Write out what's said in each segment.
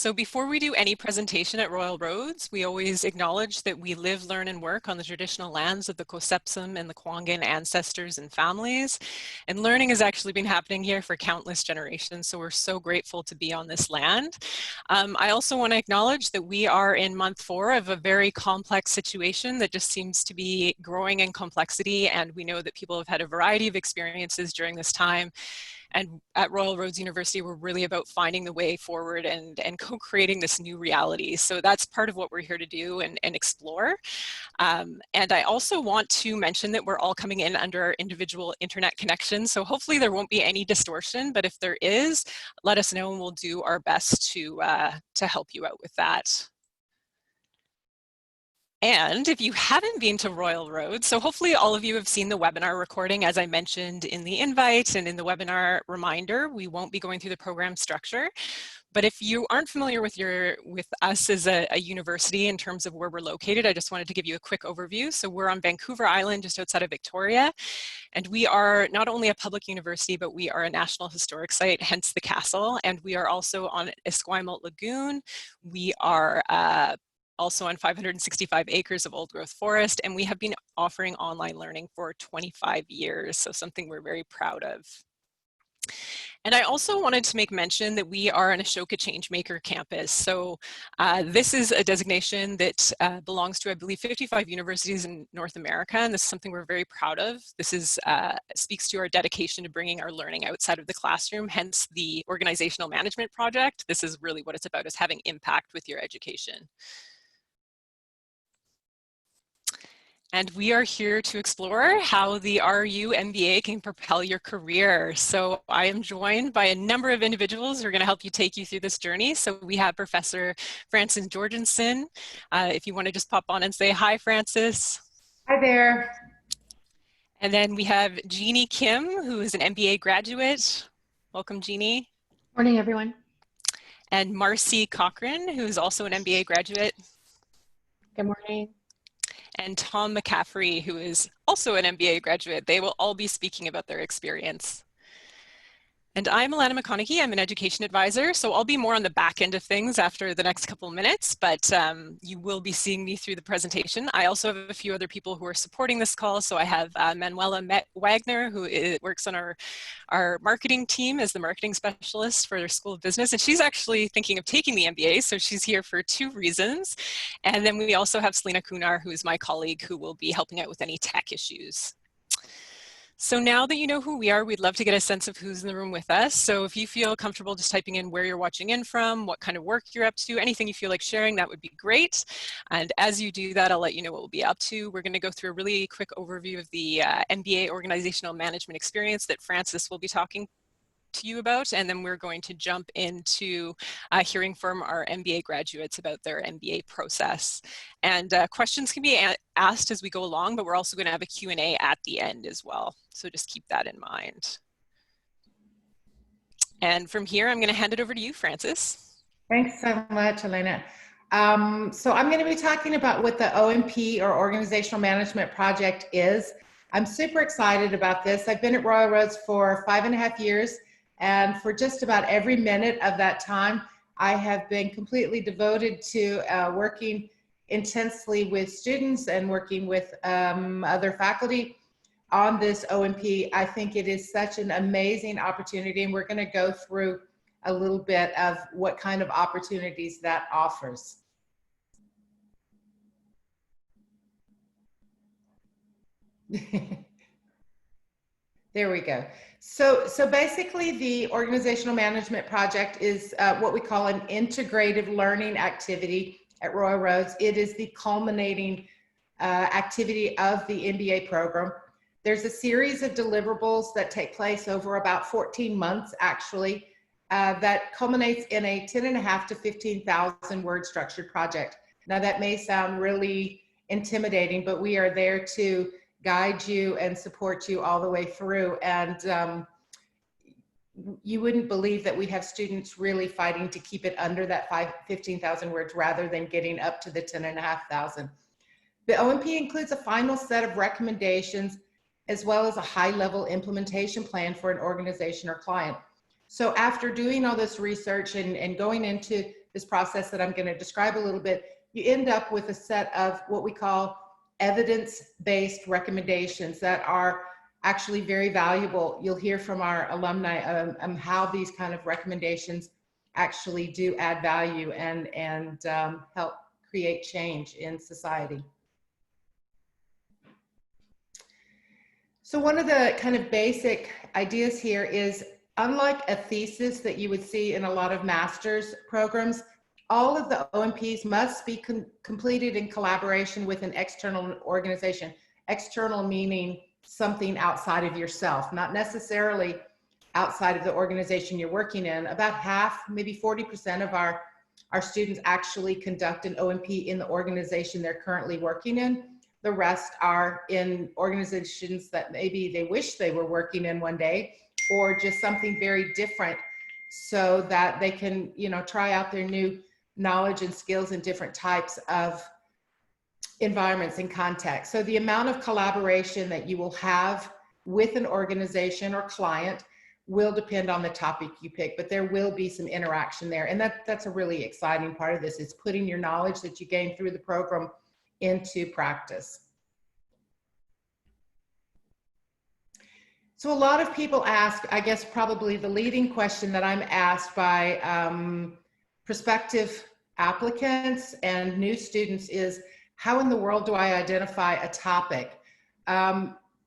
So before we do any presentation at Royal Roads, we always acknowledge that we live, learn, and work on the traditional lands of the Kosepsum and the Kwangin ancestors and families. And learning has actually been happening here for countless generations, so we're so grateful to be on this land. I also want to acknowledge that we are in month 4 of a very complex situation that just seems to be growing in complexity, and we know that people have had a variety of experiences during this time. And at Royal Roads University, we're really about finding the way forward and co-creating this new reality. So that's part of what we're here to do and explore. And I also want to mention that we're all coming in under our individual internet connections. So hopefully there won't be any distortion, but if there is, let us know and we'll do our best to help you out with that. And if you haven't been to Royal Roads, so hopefully all of you have seen the webinar recording, as I mentioned in the invite and in the webinar reminder. We won't be going through the program structure, but if you aren't familiar with us as a university in terms of where we're located, I just wanted to give you a quick overview. So we're on Vancouver Island, just outside of Victoria, and we are not only a public university, but we are a National Historic Site, hence the castle, and we are also on Esquimalt Lagoon. We are also on 565 acres of old growth forest, and we have been offering online learning for 25 years, so something we're very proud of. And I also wanted to make mention that we are an Ashoka Changemaker campus. So this is a designation that belongs to, I believe, 55 universities in North America, and this is something we're very proud of. This is speaks to our dedication to bringing our learning outside of the classroom, hence the organizational management project. This is really what it's about, is having impact with your education. And we are here to explore how the RRU MBA can propel your career. So I am joined by a number of individuals who are going to help you take you through this journey. So we have Professor Francis Jorgensen. If you want to just pop on and say hi, Francis. Hi there. And then we have Jeannie Kim, who is an MBA graduate. Welcome, Jeannie. Morning, everyone. And Marcy Cochrane, who is also an MBA graduate. Good morning. And Tom McCaffrey, who is also an MBA graduate. They will all be speaking about their experience. And I'm Alana McConaughey. I'm an education advisor, so I'll be more on the back end of things after the next couple of minutes, but you will be seeing me through the presentation. I also have a few other people who are supporting this call. So I have Manuela Wagner, who works on our marketing team as the marketing specialist for their School of Business, and she's actually thinking of taking the MBA, so she's here for 2 reasons. And then we also have Selena Kunar, who is my colleague, who will be helping out with any tech issues. So now that you know who we are, we'd love to get a sense of who's in the room with us. So if you feel comfortable just typing in where you're watching in from, what kind of work you're up to, anything you feel like sharing, that would be great. And as you do that, I'll let you know what we'll be up to. We're going to go through a really quick overview of the MBA organizational management experience that Francis will be talking to you about, and then we're going to jump into hearing from our MBA graduates about their MBA process. And questions can be asked as we go along, but we're also going to have a Q&A at the end as well. So just keep that in mind. And from here, I'm going to hand it over to you, Francis. Thanks so much, Elena. So I'm going to be talking about what the OMP, or Organizational Management Project, is. I'm super excited about this. I've been at Royal Roads for 5.5 years. And for just about every minute of that time, I have been completely devoted to working intensely with students and working with other faculty on this OMP. I think it is such an amazing opportunity, and we're going to go through a little bit of what kind of opportunities that offers. There we go. So basically, the Organizational Management Project is what we call an integrative learning activity at Royal Roads. It is the culminating activity of the MBA program. There's a series of deliverables that take place over about 14 months, actually, that culminates in a 10.5 to 15,000 word structured project. Now, that may sound really intimidating, but we are there to guide you and support you all the way through. And you wouldn't believe that we have students really fighting to keep it under that 15,000 words rather than getting up to the 10,500. The OMP includes a final set of recommendations as well as a high-level implementation plan for an organization or client. So after doing all this research and going into this process that I'm going to describe a little bit, you end up with a set of what we call evidence-based recommendations that are actually very valuable. You'll hear from our alumni how these kind of recommendations actually do add value and help create change in society. So one of the kind of basic ideas here is, unlike a thesis that you would see in a lot of master's programs, all of the OMPs must be completed in collaboration with an external organization. External meaning something outside of yourself, not necessarily outside of the organization you're working in. About half, maybe 40% of our students actually conduct an OMP in the organization they're currently working in. The rest are in organizations that maybe they wish they were working in one day, or just something very different, so that they can, you know, try out their new knowledge and skills in different types of environments and contexts. So the amount of collaboration that you will have with an organization or client will depend on the topic you pick, but there will be some interaction there. And that's a really exciting part of this, is putting your knowledge that you gain through the program into practice. So a lot of people ask, I guess probably the leading question that I'm asked by prospective applicants and new students is, how in the world do I identify a topic?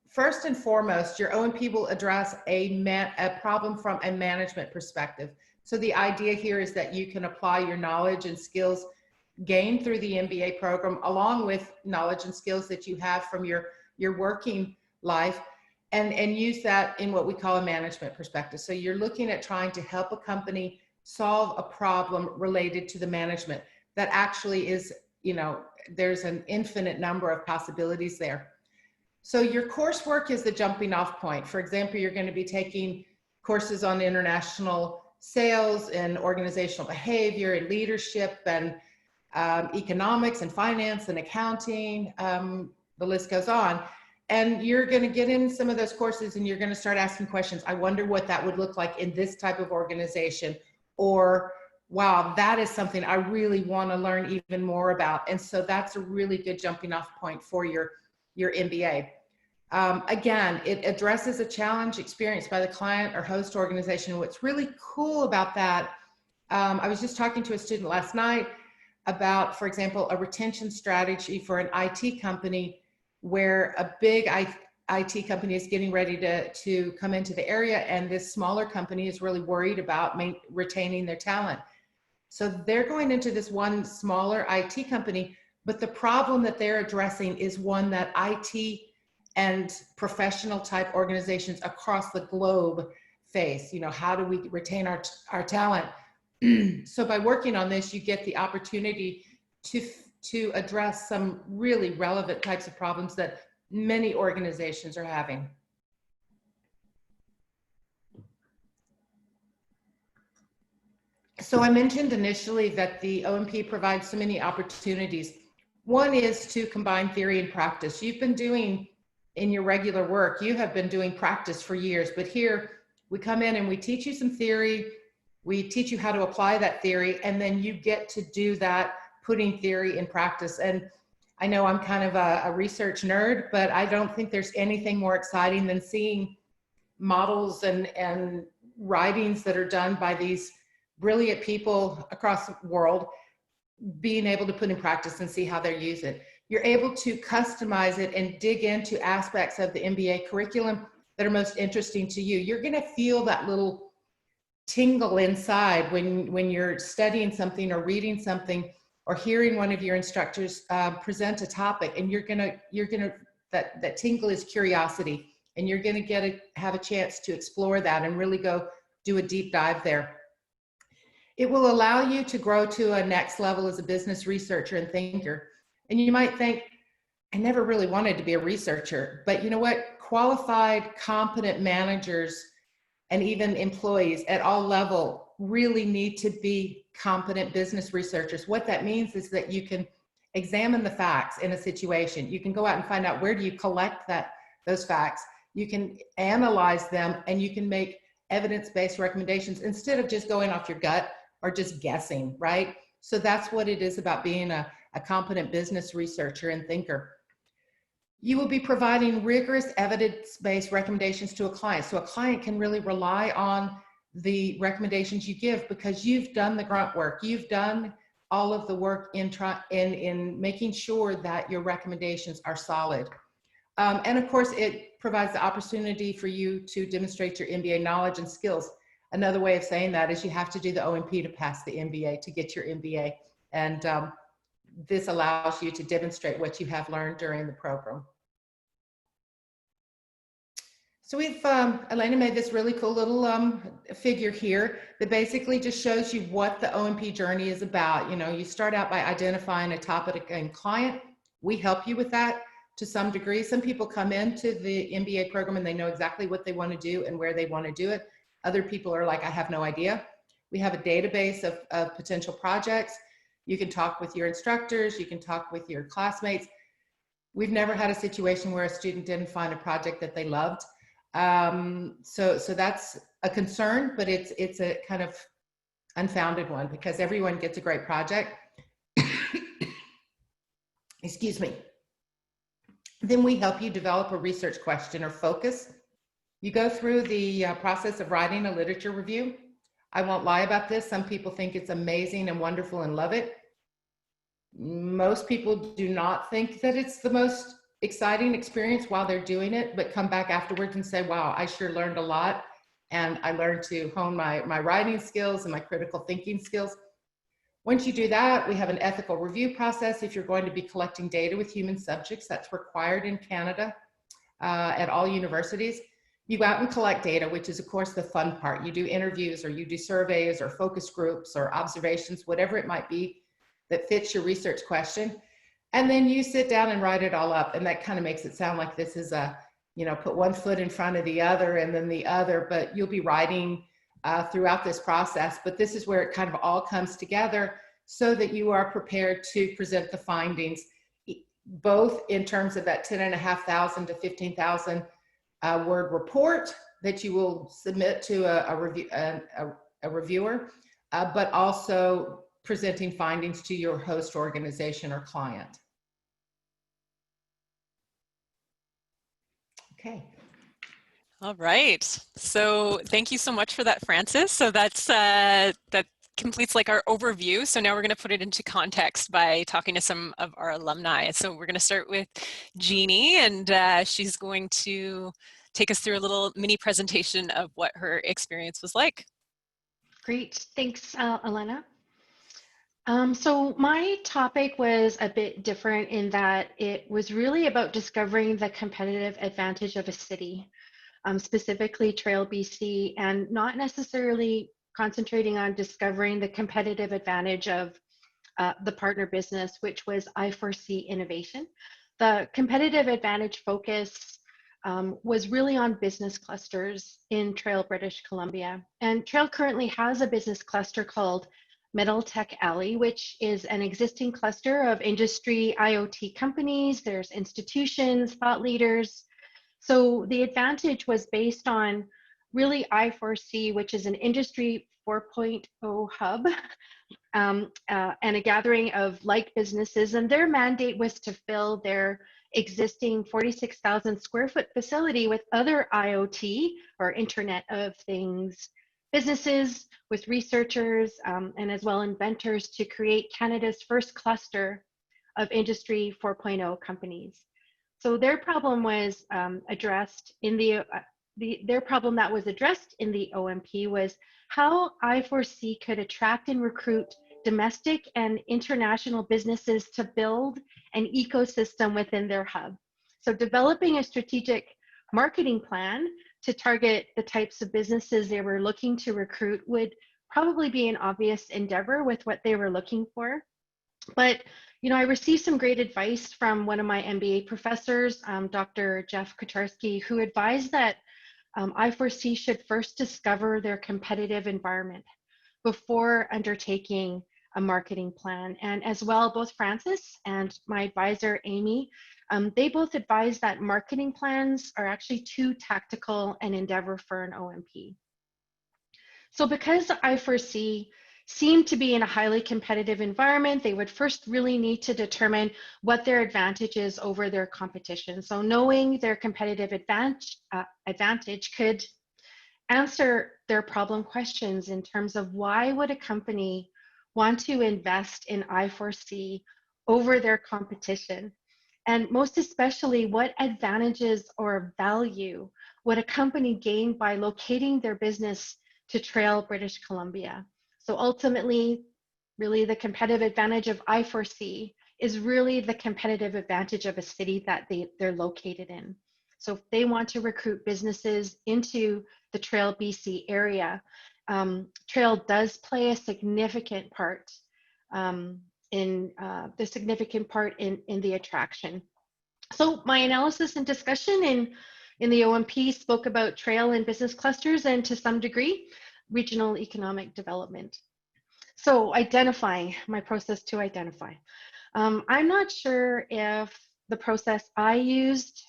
First and foremost, your OMP will address a problem from a management perspective. So the idea here is that you can apply your knowledge and skills gained through the MBA program, along with knowledge and skills that you have from your working life, and use that in what we call a management perspective. So you're looking at trying to help a company solve a problem related to the management that actually is, you know, there's an infinite number of possibilities there. So your coursework is the jumping off point. For example, you're going to be taking courses on international sales and organizational behavior and leadership and economics and finance and accounting. The list goes on. And you're going to get in some of those courses and you're going to start asking questions. I wonder what that would look like in this type of organization, or wow, that is something I really want to learn even more about. And so that's a really good jumping off point for your MBA. Again, it addresses a challenge experienced by the client or host organization. What's really cool about that, I was just talking to a student last night about, for example, a retention strategy for an IT company, where a big IT company is getting ready to come into the area, and this smaller company is really worried about retaining their talent. So they're going into this one smaller IT company, but the problem that they're addressing is one that IT and professional type organizations across the globe face. You know, how do we retain our talent? So by working on this, you get the opportunity to address some really relevant types of problems that many organizations are having. So I mentioned initially that the OMP provides so many opportunities. One is to combine theory and practice. You've been doing, in your regular work, you have been doing practice for years, but here we come in and we teach you some theory, we teach you how to apply that theory, and then you get to do that, putting theory in practice. And I know I'm kind of a research nerd, but I don't think there's anything more exciting than seeing models and writings that are done by these brilliant people across the world being able to put in practice and see how they use it. You're able to customize it and dig into aspects of the MBA curriculum that are most interesting to you. You're going to feel that little tingle inside when you're studying something or reading something or hearing one of your instructors present a topic, and that tingle is curiosity, and you're going to have a chance to explore that and really go do a deep dive there. It will allow you to grow to a next level as a business researcher and thinker. And you might think, I never really wanted to be a researcher, but you know what? Qualified, competent managers and even employees at all levels really need to be competent business researchers. What that means is that you can examine the facts in a situation. You can go out and find out, where do you collect those facts? You can analyze them, and you can make evidence-based recommendations instead of just going off your gut or just guessing, right? So that's what it is about being a competent business researcher and thinker. You will be providing rigorous evidence-based recommendations to a client. So a client can really rely on the recommendations you give because you've done the grunt work. You've done all of the work in making sure that your recommendations are solid. And of course, it provides the opportunity for you to demonstrate your MBA knowledge and skills. Another way of saying that is you have to do the OMP to pass the MBA, to get your MBA. And this allows you to demonstrate what you have learned during the program. So we've, Elena made this really cool little figure here that basically just shows you what the OMP journey is about. You know, you start out by identifying a topic and client. We help you with that to some degree. Some people come into the MBA program and they know exactly what they want to do and where they want to do it. Other people are like, I have no idea. We have a database of potential projects. You can talk with your instructors. You can talk with your classmates. We've never had a situation where a student didn't find a project that they loved. So that's a concern, but it's a kind of unfounded one because everyone gets a great project. Excuse me. Then we help you develop a research question or focus. You go through the process of writing a literature review. I won't lie about this. Some people think it's amazing and wonderful and love it. Most people do not think that it's the most exciting experience while they're doing it, but come back afterwards and say, wow, I sure learned a lot. And I learned to hone my writing skills and my critical thinking skills. Once you do that, we have an ethical review process. If you're going to be collecting data with human subjects, that's required in Canada at all universities. You go out and collect data, which is of course the fun part. You do interviews or you do surveys or focus groups or observations, whatever it might be that fits your research question. And then you sit down and write it all up. And that kind of makes it sound like this is a, you know, put one foot in front of the other and then the other, but you'll be writing throughout this process. But this is where it kind of all comes together so that you are prepared to present the findings, both in terms of that 10,500 to 15,000 word report that you will submit to a reviewer, but also presenting findings to your host organization or client. Okay. All right. So thank you so much for that, Frances. So that's that completes like our overview. So now we're going to put it into context by talking to some of our alumni. So we're going to start with Jeannie, and she's going to take us through a little mini presentation of what her experience was like. Great. Thanks, Elena. So my topic was a bit different in that it was really about discovering the competitive advantage of a city, specifically Trail BC, and not necessarily concentrating on discovering the competitive advantage of the partner business, which was I foresee innovation. The competitive advantage focus was really on business clusters in Trail, British Columbia. And Trail currently has a business cluster called Metal Tech Alley, which is an existing cluster of industry IoT companies. There's institutions, thought leaders. So the advantage was based on really I4C, which is an industry 4.0 hub and a gathering of like businesses. And their mandate was to fill their existing 46,000 square foot facility with other IoT or Internet of Things businesses, with researchers and as well inventors to create Canada's first cluster of Industry 4.0 companies. So their problem was addressed in their problem that was addressed in the OMP was how I4C could attract and recruit domestic and international businesses to build an ecosystem within their hub. So developing a strategic marketing plan to target the types of businesses they were looking to recruit would probably be an obvious endeavor with what they were looking for. But, you know, I received some great advice from one of my MBA professors, Dr. Jeff Kotarski, who advised that I4C should first discover their competitive environment before undertaking a marketing plan. And as well, both Frances and my advisor, Amy, they both advise that marketing plans are actually too tactical an endeavor for an OMP. So because I4C seemed to be in a highly competitive environment, they would first really need to determine what their advantage is over their competition. So knowing their competitive advantage could answer their problem questions in terms of why would a company want to invest in I4C over their competition? And most especially, what advantages or value would a company gain by locating their business to Trail, British Columbia? So ultimately, really the competitive advantage of I4C is really the competitive advantage of a city that they're located in. So if they want to recruit businesses into the Trail BC area, Trail does play a significant part in the attraction. So my analysis and discussion in the OMP spoke about Trail and business clusters and to some degree, regional economic development. So identifying, my process to identify. I'm not sure if the process I used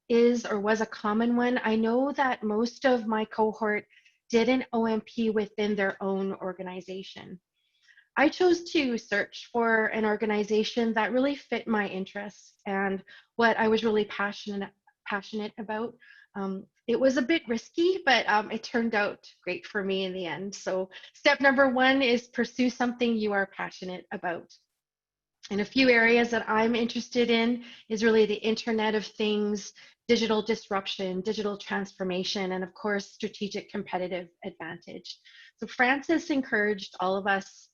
is or was a common one. I know that most of my cohort did an OMP within their own organization. I chose to search for an organization that really fit my interests and what I was really passionate about. It was a bit risky, but it turned out great for me in the end. So step number one is pursue something you are passionate about. And a few areas that I'm interested in is really the Internet of Things, digital disruption, digital transformation, and of course, strategic competitive advantage. So Francis encouraged all of us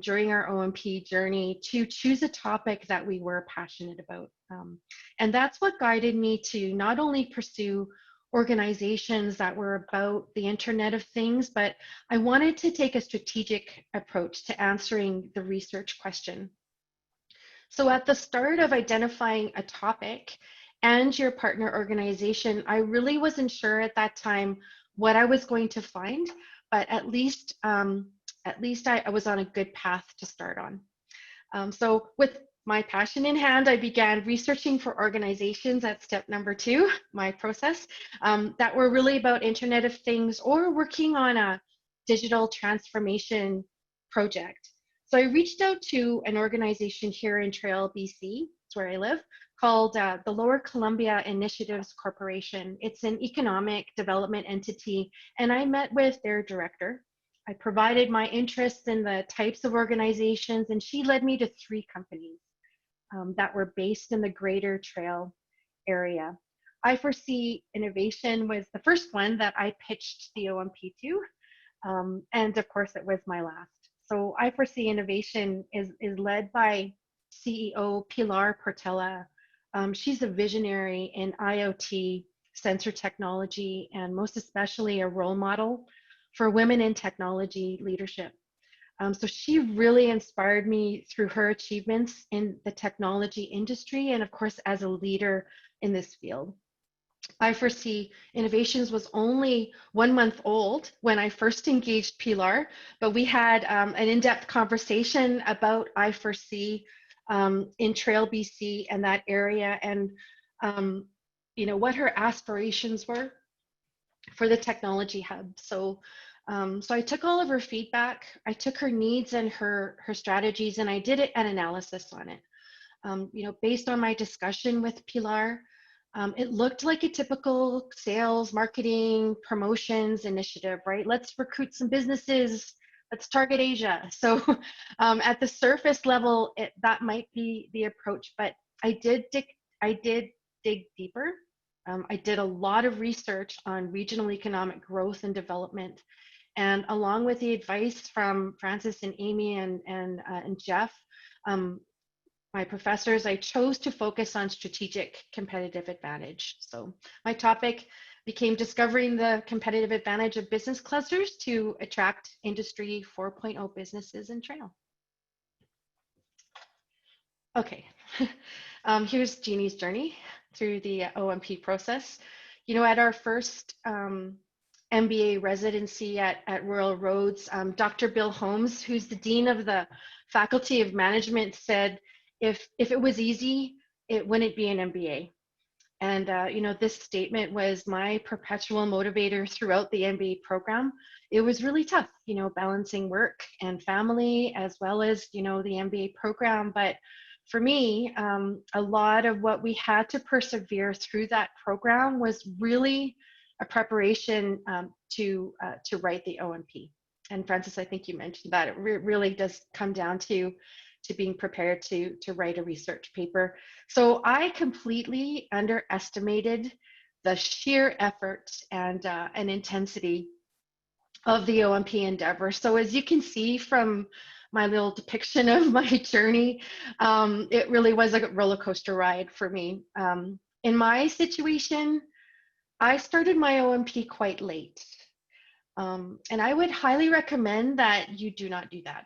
during our OMP journey to choose a topic that we were passionate about. And that's what guided me to not only pursue organizations that were about the Internet of Things, but I wanted to take a strategic approach to answering the research question. So at the start of identifying a topic and your partner organization, I really wasn't sure at that time what I was going to find, but at least I was on a good path to start on. So with my passion in hand, I began researching for organizations at step number 2, my process, that were really about Internet of Things or working on a digital transformation project. So I reached out to an organization here in Trail, BC, that's where I live, called the Lower Columbia Initiatives Corporation. It's an economic development entity, and I met with their director. I provided my interests in the types of organizations, and she led me to 3 companies that were based in the Greater Trail area. I4C Innovation was the first one that I pitched the OMP to, and of course it was my last. So I4C Innovation is led by CEO Pilar Portela. She's a visionary in IoT, sensor technology, and most especially a role model for women in technology leadership. So she really inspired me through her achievements in the technology industry and of course as a leader in this field. I4C Innovations was only 1 month old when I first engaged Pilar, but we had an in-depth conversation about I4C in Trail BC and that area, and what her aspirations were for the technology hub. So I took all of her feedback, I took her needs and her strategies, and I did an analysis on it. Based on my discussion with Pilar, it looked like a typical sales, marketing, promotions initiative, right? Let's recruit some businesses, let's target Asia. So at the surface level, that might be the approach, but I did dig deeper. I did a lot of research on regional economic growth and development. And along with the advice from Francis and Amy and Jeff, my professors, I chose to focus on strategic competitive advantage. So my topic became discovering the competitive advantage of business clusters to attract Industry 4.0 businesses in Trail. Okay, here's Jeannie's journey through the OMP process. At our first MBA residency at Royal Roads, Dr. Bill Holmes, who's the Dean of the Faculty of Management, said, if it was easy, it wouldn't be an MBA. And, this statement was my perpetual motivator throughout the MBA program. It was really tough, balancing work and family as well as, the MBA program. But for me, a lot of what we had to persevere through that program was really a preparation to write the OMP. And Francis, I think you mentioned that it really does come down to being prepared to write a research paper. So I completely underestimated the sheer effort and intensity of the OMP endeavor. So as you can see from my little depiction of my journey, it really was a roller coaster ride for me. In my situation, I started my OMP quite late. And I would highly recommend that you do not do that.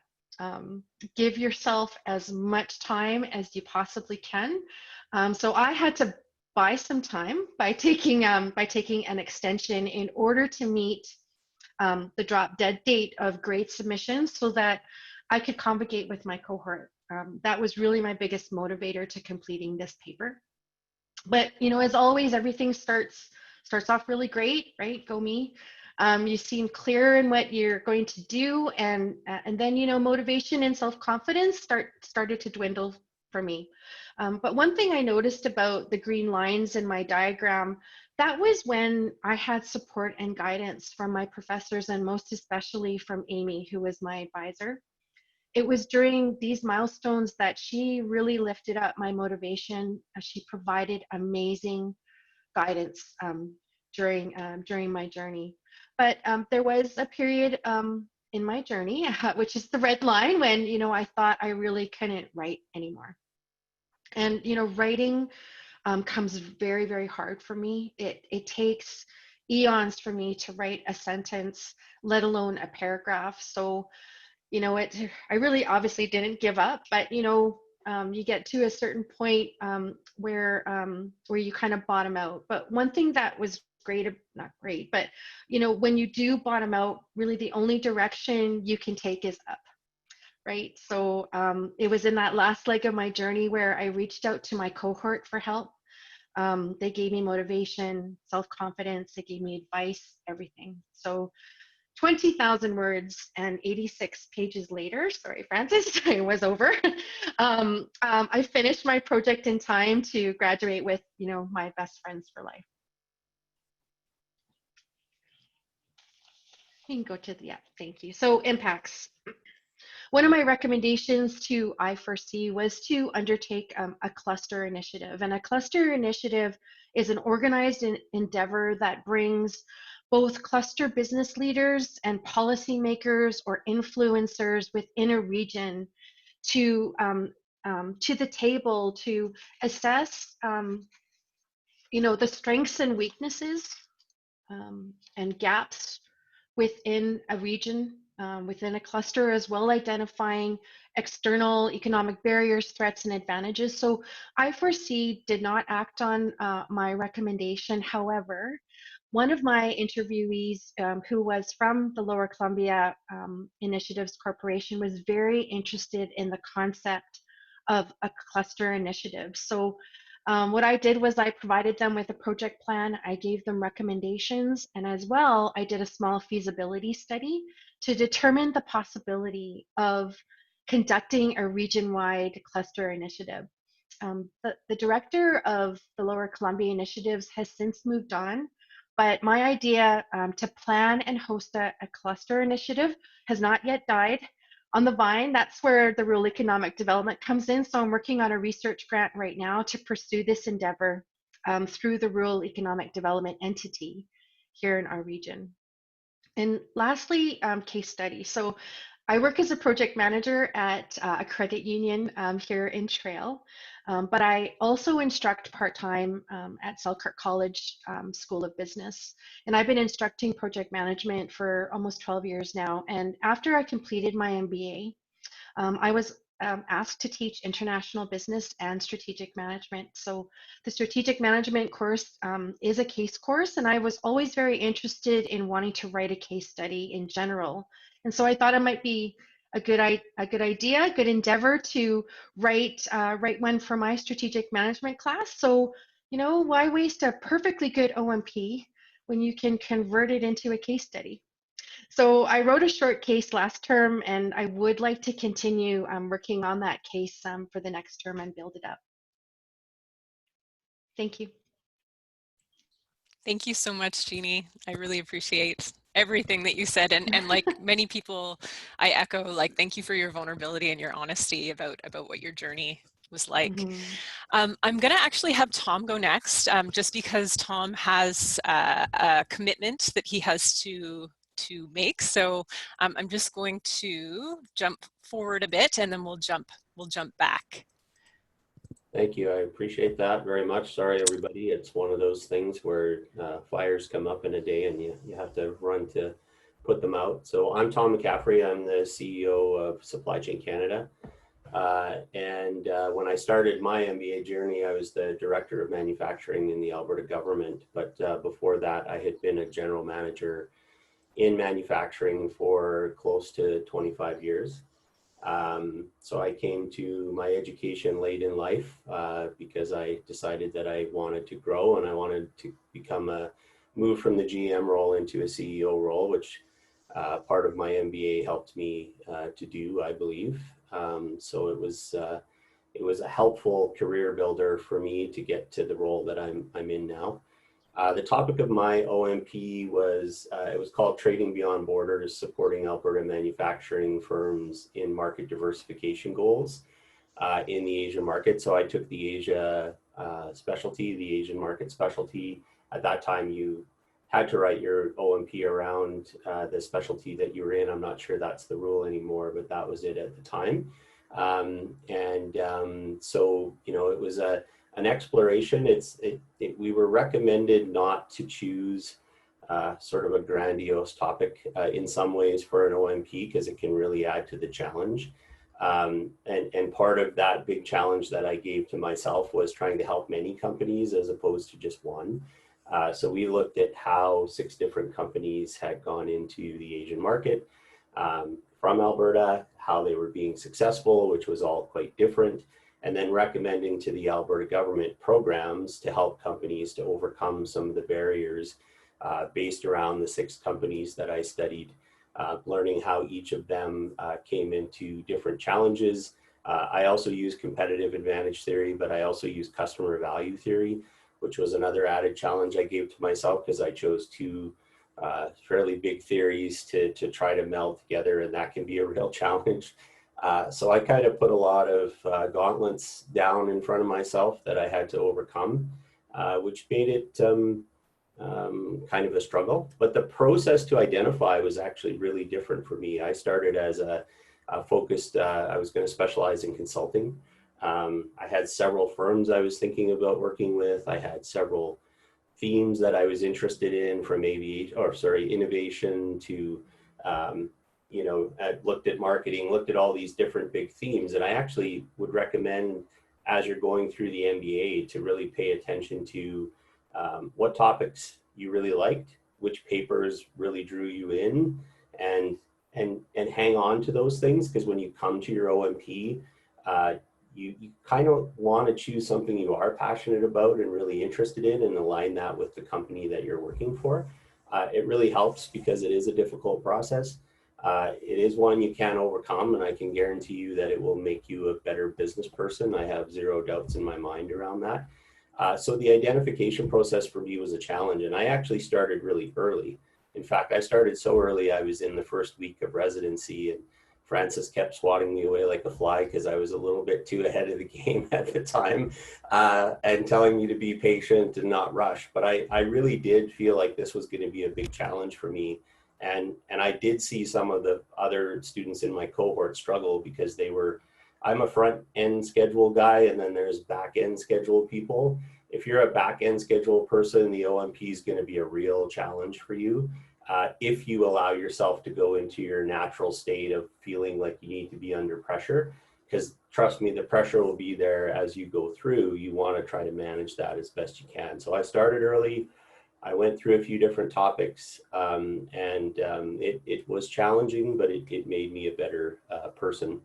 Give yourself as much time as you possibly can. So I had to buy some time by taking an extension in order to meet the drop dead date of grade submissions so that I could convocate with my cohort. That was really my biggest motivator to completing this paper. But as always, everything starts off really great, right? Go me. You seem clear in what you're going to do, and then motivation and self-confidence started to dwindle for me. But one thing I noticed about the green lines in my diagram, that was when I had support and guidance from my professors, and most especially from Amy, who was my advisor. It was during these milestones that she really lifted up my motivation. She provided amazing guidance during my journey. But there was a period in my journey, which is the red line, when I thought I really couldn't write anymore. And writing comes very, very hard for me. It takes eons for me to write a sentence, let alone a paragraph. So I really obviously didn't give up, but you get to a certain point where you kind of bottom out. But one thing that was not great, but when you do bottom out, really the only direction you can take is up, right? So it was in that last leg of my journey where I reached out to my cohort for help. They gave me motivation, self-confidence, they gave me advice, everything. So 20,000 words and 86 pages later, sorry, Francis, I was over. I finished my project in time to graduate with, my best friends for life. You can go to the, yeah, thank you. So impacts. One of my recommendations to I4C was to undertake a cluster initiative. And a cluster initiative is an organized endeavor that brings both cluster business leaders and policymakers or influencers within a region to the table to assess, the strengths and weaknesses and gaps within a region, within a cluster, as well identifying external economic barriers, threats, and advantages. So I4C did not act on my recommendation. However, one of my interviewees who was from the Lower Columbia Initiatives Corporation was very interested in the concept of a cluster initiative. So what I did was I provided them with a project plan, I gave them recommendations, and as well, I did a small feasibility study to determine the possibility of conducting a region-wide cluster initiative. The director of the Lower Columbia Initiatives has since moved on, but my idea to plan and host a cluster initiative has not yet died on the vine. That's where the rural economic development comes in. So I'm working on a research grant right now to pursue this endeavor through the rural economic development entity here in our region. And lastly, case study. So I work as a project manager at a credit union here in Trail, but I also instruct part-time at Selkirk College School of Business. And I've been instructing project management for almost 12 years now. And after I completed my MBA, I was asked to teach international business and strategic management. So the strategic management course is a case course, and I was always very interested in wanting to write a case study in general. And so I thought it might be a good idea, a good endeavor to write one for my strategic management class. So You know, why waste a perfectly good OMP when you can convert it into a case study? So I wrote a short case last term, and I would like to continue working on that case for the next term and build it up. Thank you. Thank you so much, Jeannie. I really appreciate everything that you said. And like many people, I echo, like, thank you for your vulnerability and your honesty about what your journey was like. I'm going to actually have Tom go next, just because Tom has a commitment that he has to make. So I'm just going to jump forward a bit, and then we'll jump back. Thank you. I appreciate that very much. Sorry, everybody. It's one of those things where fires come up in a day and you have to run to put them out. So I'm Tom McCaffrey. I'm the CEO of Supply Chain Canada. When I started my MBA journey, I was the Director of Manufacturing in the Alberta government. But before that, I had been a general manager in manufacturing for close to 25 years. So I came to my education late in life because I decided that I wanted to grow and I wanted to move from the GM role into a CEO role, which part of my MBA helped me to do, I believe. So it was a helpful career builder for me to get to the role that I'm in now. The topic of my OMP was, it was called Trading Beyond Borders, Supporting Alberta Manufacturing Firms in Market Diversification Goals in the Asian market. So I took the Asia specialty, the Asian market specialty. At that time, you had to write your OMP around the specialty that you were in. I'm not sure that's the rule anymore, but that was it at the time. So, you know, it was an exploration. We were recommended not to choose sort of a grandiose topic in some ways for an OMP because it can really add to the challenge. And part of that big challenge that I gave to myself was trying to help many companies as opposed to just one. So we looked at how 6 different companies had gone into the Asian market from Alberta, how they were being successful, which was all quite different, and then recommending to the Alberta government programs to help companies to overcome some of the barriers based around the 6 companies that I studied, learning how each of them came into different challenges. I also used competitive advantage theory, but I also used customer value theory, which was another added challenge I gave to myself because I chose 2 fairly big theories to try to meld together, and that can be a real challenge. So I kind of put a lot of gauntlets down in front of myself that I had to overcome, which made it kind of a struggle. But the process to identify was actually really different for me. I started as a focused, I was going to specialize in consulting. I had several firms I was thinking about working with. I had several themes that I was interested in, from innovation to, you know, I looked at marketing, looked at all these different big themes. And I actually would recommend, as you're going through the MBA, to really pay attention to what topics you really liked, which papers really drew you in, and hang on to those things, because when you come to your OMP, you kind of want to choose something you are passionate about and really interested in and align that with the company that you're working for. It really helps because it is a difficult process. It is one you can overcome, and I can guarantee you that it will make you a better business person. I have zero doubts in my mind around that. So the identification process for me was a challenge, and I actually started really early. In fact, I started so early, I was in the first week of residency, and Francis kept swatting me away like a fly because I was a little bit too ahead of the game at the time, and telling me to be patient and not rush. But I really did feel like this was going to be a big challenge for me. And I did see some of the other students in my cohort struggle because I'm a front end schedule guy, and then there's back end schedule people. If you're a back end schedule person, the OMP is going to be a real challenge for you. If you allow yourself to go into your natural state of feeling like you need to be under pressure, because trust me, the pressure will be there as you go through. You want to try to manage that as best you can. So I started early. I went through a few different topics, it was challenging, but it made me a better person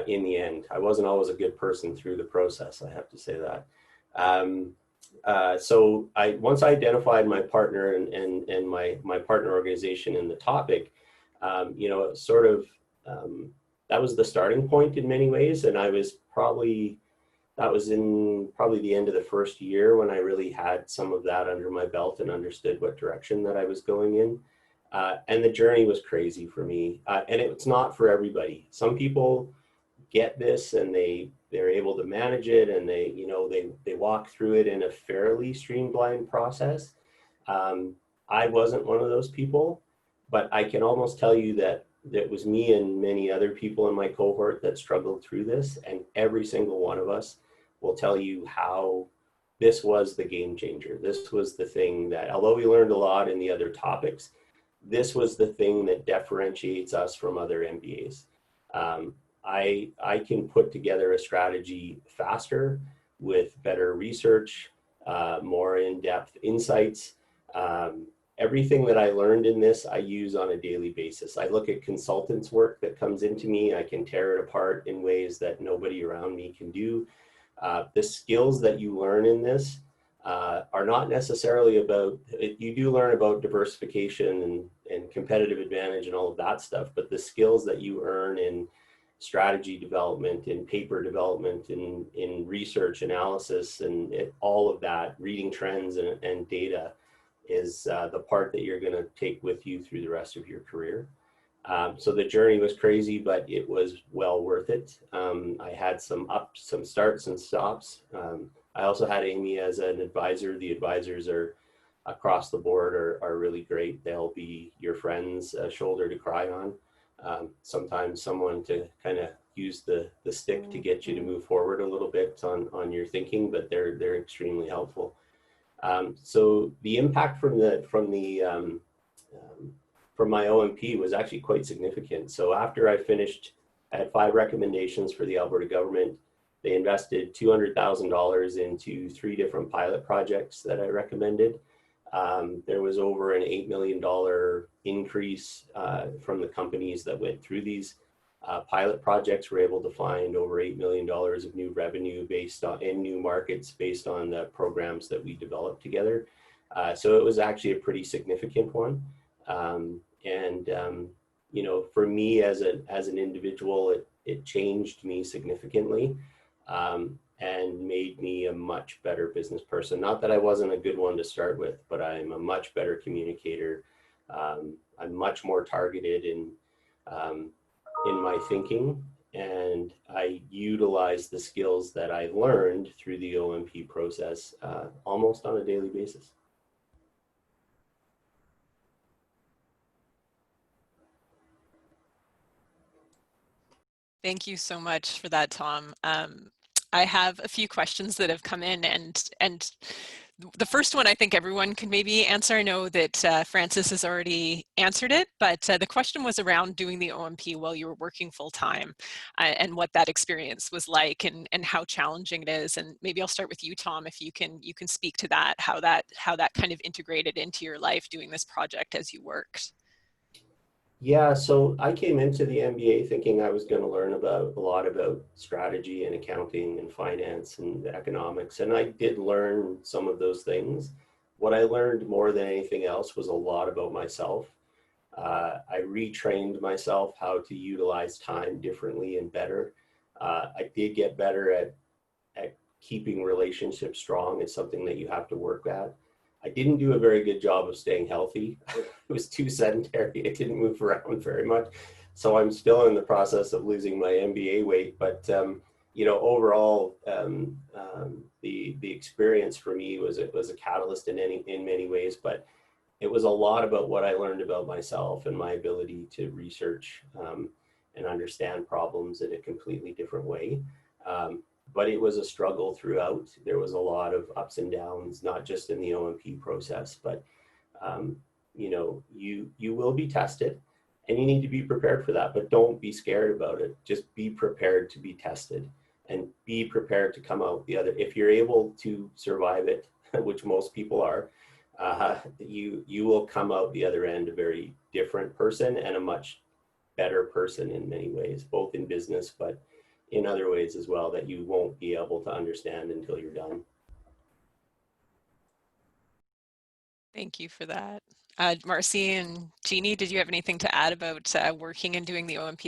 in the end. I wasn't always a good person through the process, I have to say that. So once I identified my partner and my partner organization in the topic, you know, it sort of, that was the starting point in many ways. And that was in probably the end of the first year when I really had some of that under my belt and understood what direction that I was going in. And the journey was crazy for me. And it's not for everybody. Some people get this and they're able to manage it, and they walk through it in a fairly streamlined process. I wasn't one of those people, but I can almost tell you that it was me and many other people in my cohort that struggled through this, and every single one of us will tell you how this was the game changer. This was the thing that, although we learned a lot in the other topics, this was the thing that differentiates us from other MBAs. I can put together a strategy faster with better research, more in-depth insights. Everything that I learned in this, I use on a daily basis. I look at consultants' work that comes into me. I can tear it apart in ways that nobody around me can do. The skills that you learn in this are not necessarily about, you do learn about diversification and competitive advantage and all of that stuff, but the skills that you earn in strategy development, in paper development, in research analysis, and all of that, reading trends and data is the part that you're going to take with you through the rest of your career. So the journey was crazy, but it was well worth it. I had some starts and stops. I also had Amy as an advisor. The advisors are across the board are really great. They'll be your friends, a shoulder to cry on. Sometimes someone to kind of use the stick to get you to move forward a little bit on your thinking, but they're extremely helpful. So the impact from my OMP was actually quite significant. So after I finished, I had 5 recommendations for the Alberta government. They invested $200,000 into 3 different pilot projects that I recommended. There was over an $8 million increase from the companies that went through these pilot projects. Were able to find over $8 million of new revenue in new markets based on the programs that we developed together. So it was actually a pretty significant one. You know, for me as an individual, it changed me significantly. And made me a much better business person. Not that I wasn't a good one to start with, but I'm a much better communicator. I'm much more targeted in my thinking, and I utilize the skills that I learned through the OMP process almost on a daily basis. Thank you so much for that, Tom. I have a few questions that have come in, and the first one I think everyone can maybe answer. I know that Francis has already answered it, but the question was around doing the OMP while you were working full time, and what that experience was like, and how challenging it is. And maybe I'll start with you, Tom, if you can speak to that, how that kind of integrated into your life doing this project as you worked. Yeah, so I came into the MBA thinking I was going to learn a lot about strategy and accounting and finance and economics, and I did learn some of those things. What I learned more than anything else was a lot about myself. I retrained myself how to utilize time differently and better. I did get better at keeping relationships strong. It's something that you have to work at. I didn't do a very good job of staying healthy. It was too sedentary. I didn't move around very much. So I'm still in the process of losing my MBA weight. But, you know, overall, the experience for me was a catalyst in many ways. But it was a lot about what I learned about myself and my ability to research and understand problems in a completely different way. But it was a struggle throughout. There was a lot of ups and downs, not just in the OMP process, but you know, you will be tested, and you need to be prepared for that. But don't be scared about it. Just be prepared to be tested, and be prepared to come out the other. If you're able to survive it, which most people are, you will come out the other end a very different person and a much better person in many ways, both in business, but in other ways as well that you won't be able to understand until you're done. Thank you for that. Marcy and Jeannie, did you have anything to add about working and doing the OMP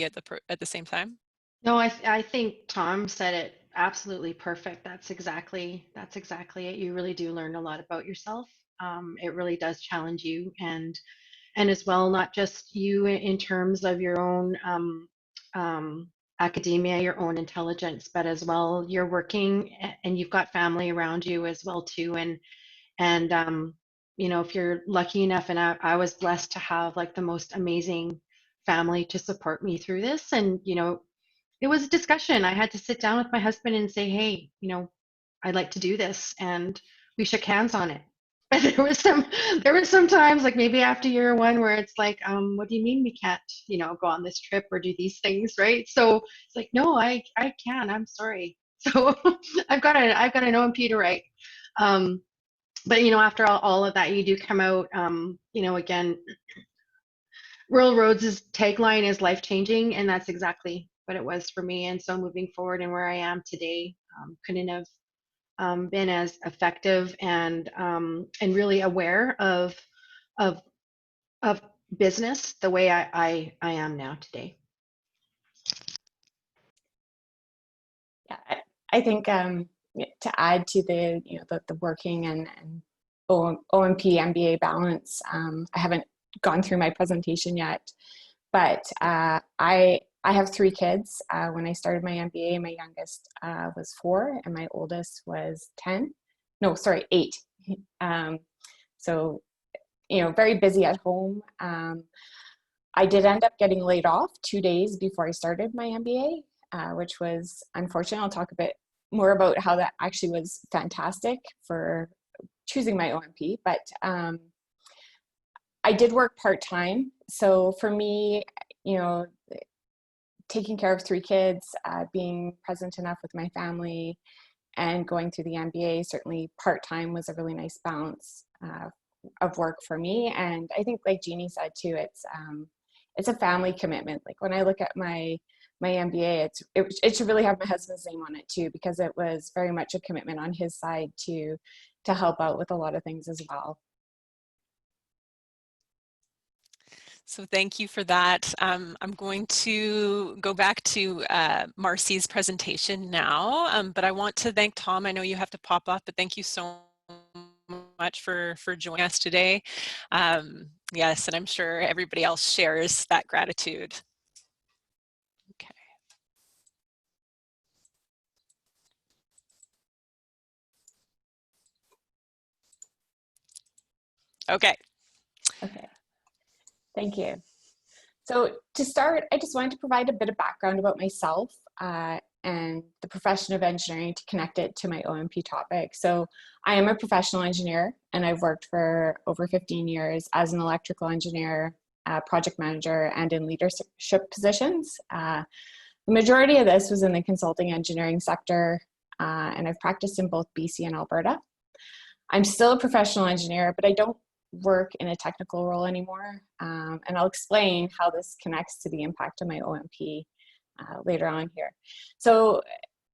at the same time? No, I think Tom said it absolutely perfect. That's exactly it. You really do learn a lot about yourself. It really does challenge you, and as well, not just you in terms of your own academia, your own intelligence, but as well you're working and you've got family around you as well too, and you know, if you're lucky enough, and I was blessed to have like the most amazing family to support me through this, and you know, it was a discussion. I had to sit down with my husband and say, hey, you know, I'd like to do this, and we shook hands on it. But there was some times, like maybe after year one, where it's like, what do you mean we can't, you know, go on this trip or do these things, right? So it's like, no, I can. I'm sorry. So I've got an OMP to write. But you know, after all of that, you do come out. You know, again, Rural Roads' tagline is life changing, and that's exactly what it was for me. And so moving forward and where I am today, couldn't have been as effective and really aware of of business the way I am now today. Yeah, I think to add to the the working and OMP MBA balance, I haven't gone through my presentation yet, but I have 3 kids. When I started my MBA, my youngest was 4 and my oldest was 10. No, sorry, 8. So, you know, very busy at home. I did end up getting laid off 2 days before I started my MBA, which was unfortunate. I'll talk a bit more about how that actually was fantastic for choosing my OMP, but I did work part-time. So for me, you know, taking care of 3 kids, being present enough with my family, and going through the MBA, certainly part-time was a really nice balance of work for me. And I think, like Jeannie said too, it's a family commitment. Like when I look at my MBA, it should really have my husband's name on it too, because it was very much a commitment on his side to help out with a lot of things as well. So thank you for that. I'm going to go back to Marcy's presentation now, but I want to thank Tom. I know you have to pop off, but thank you so much for joining us today. Yes, and I'm sure everybody else shares that gratitude. Okay. Okay. Okay. Thank you. So to start, I just wanted to provide a bit of background about myself and the profession of engineering to connect it to my OMP topic. So I am a professional engineer, and I've worked for over 15 years as an electrical engineer, project manager, and in leadership positions. The majority of this was in the consulting engineering sector, and I've practiced in both BC and Alberta. I'm still a professional engineer, but I don't work in a technical role anymore, and I'll explain how this connects to the impact of my OMP later on here. So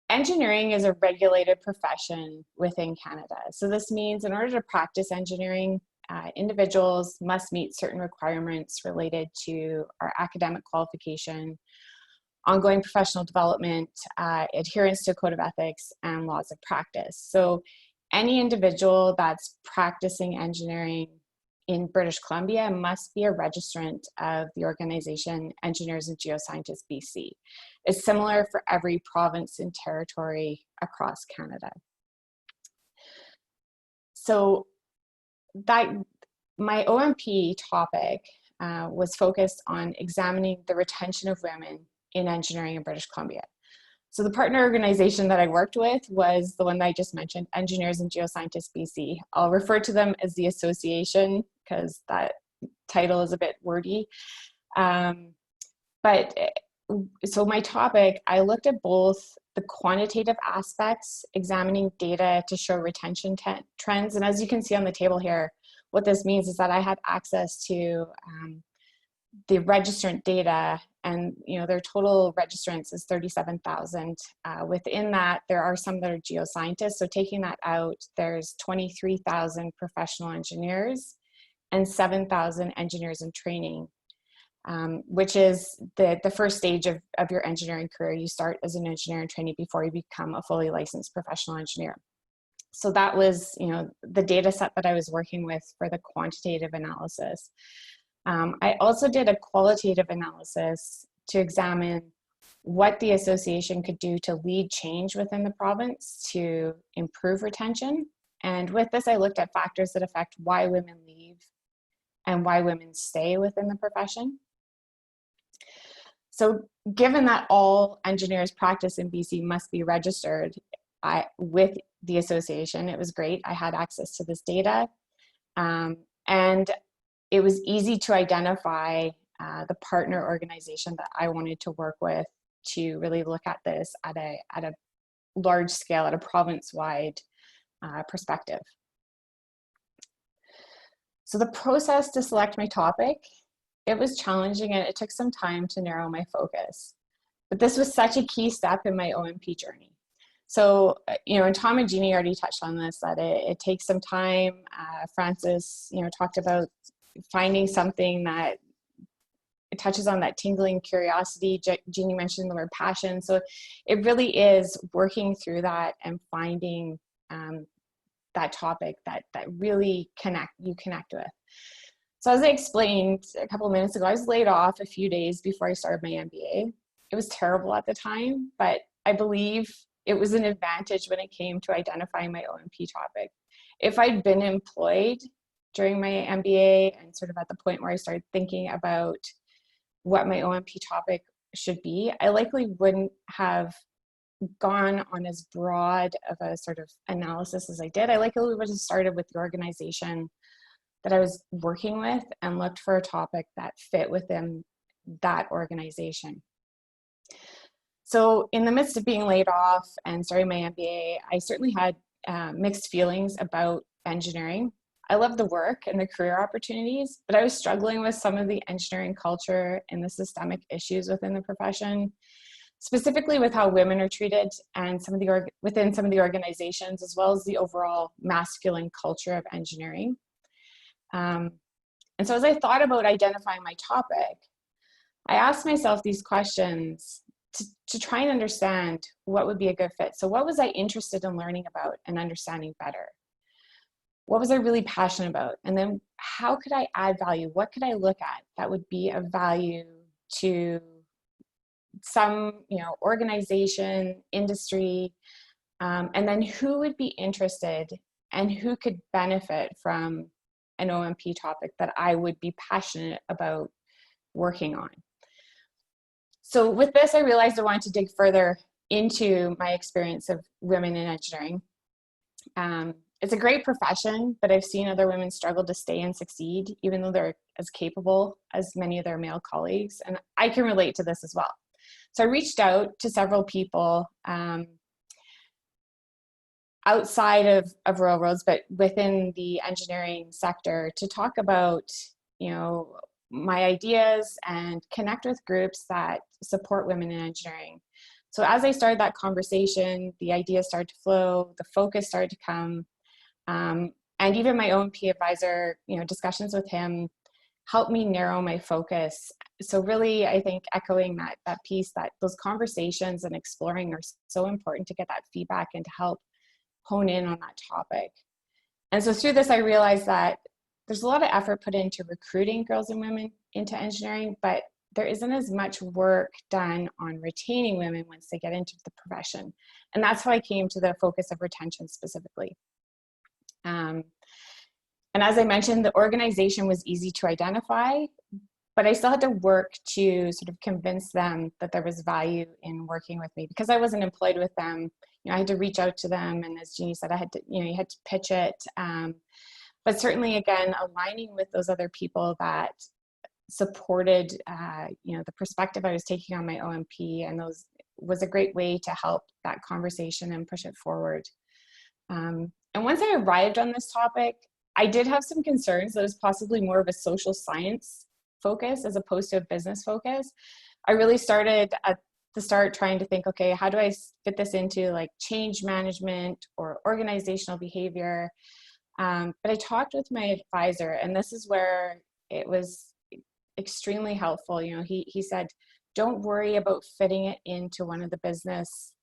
engineering is a regulated profession within Canada. So this means in order to practice engineering, individuals must meet certain requirements related to our academic qualification, ongoing professional development, adherence to a code of ethics, and laws of practice. So any individual that's practicing engineering in British Columbia must be a registrant of the organization Engineers and Geoscientists BC. It's similar for every province and territory across Canada. So that my OMP topic was focused on examining the retention of women in engineering in British Columbia. So the partner organization that I worked with was the one that I just mentioned, Engineers and Geoscientists BC. I'll refer to them as the association because that title is a bit wordy. But so my topic, I looked at both the quantitative aspects, examining data to show retention trends. And as you can see on the table here, what this means is that I had access to the registrant data, and their total registrants is 37,000. Within that, there are some that are geoscientists. So taking that out, there's 23,000 professional engineers and 7,000 engineers in training, which is the first stage of your engineering career. You start as an engineer in training before you become a fully licensed professional engineer. So that was, the data set that I was working with for the quantitative analysis. I also did a qualitative analysis to examine what the association could do to lead change within the province to improve retention. And with this, I looked at factors that affect why women leave and why women stay within the profession. So given that all engineers practice in BC must be registered with the association, it was great. I had access to this data, and it was easy to identify the partner organization that I wanted to work with to really look at this at a large scale, at a province-wide perspective. So the process to select my topic, it was challenging and it took some time to narrow my focus. But this was such a key step in my OMP journey. So, and Tom and Jeannie already touched on this, that it takes some time. Francis, talked about finding something that it touches on that tingling curiosity. Jeannie mentioned the word passion. So it really is working through that and finding that topic that really you connect with. So as I explained a couple of minutes ago, I was laid off a few days before I started my MBA. It was terrible at the time, but I believe it was an advantage when it came to identifying my OMP topic. If I'd been employed during my MBA and sort of at the point where I started thinking about what my OMP topic should be, I likely wouldn't have gone on as broad of a sort of analysis as I did. I likely would have started with the organization that I was working with and looked for a topic that fit within that organization. So in the midst of being laid off and starting my MBA, I certainly had mixed feelings about engineering. I love the work and the career opportunities, but I was struggling with some of the engineering culture and the systemic issues within the profession, specifically with how women are treated and within some of the organizations, as well as the overall masculine culture of engineering. And so as I thought about identifying my topic, I asked myself these questions to try and understand what would be a good fit. So what was I interested in learning about and understanding better? What was I really passionate about? And then how could I add value? What could I look at that would be of value to some, organization, industry, and then who would be interested and who could benefit from an OMP topic that I would be passionate about working on. So with this, I realized I wanted to dig further into my experience of women in engineering. It's a great profession, but I've seen other women struggle to stay and succeed, even though they're as capable as many of their male colleagues. And I can relate to this as well. So I reached out to several people outside of Royal Roads, but within the engineering sector, to talk about, my ideas and connect with groups that support women in engineering. So as I started that conversation, the ideas started to flow, the focus started to come, and even my OMP advisor, discussions with him helped me narrow my focus. So really, I think echoing that piece, that those conversations and exploring are so important to get that feedback and to help hone in on that topic. And so through this, I realized that there's a lot of effort put into recruiting girls and women into engineering, but there isn't as much work done on retaining women once they get into the profession. And that's how I came to the focus of retention specifically. And as I mentioned, the organization was easy to identify, but I still had to work to sort of convince them that there was value in working with me. Because I wasn't employed with them, I had to reach out to them. And as Jeannie said, I had to, you had to pitch it. But certainly, again, aligning with those other people that supported, the perspective I was taking on my OMP, and those was a great way to help that conversation and push it forward. And once I arrived on this topic, I did have some concerns that it was possibly more of a social science focus as opposed to a business focus. I really started at the start trying to think, okay, how do I fit this into like change management or organizational behavior? But I talked with my advisor, and this is where it was extremely helpful. You know, he said, don't worry about fitting it into one of the business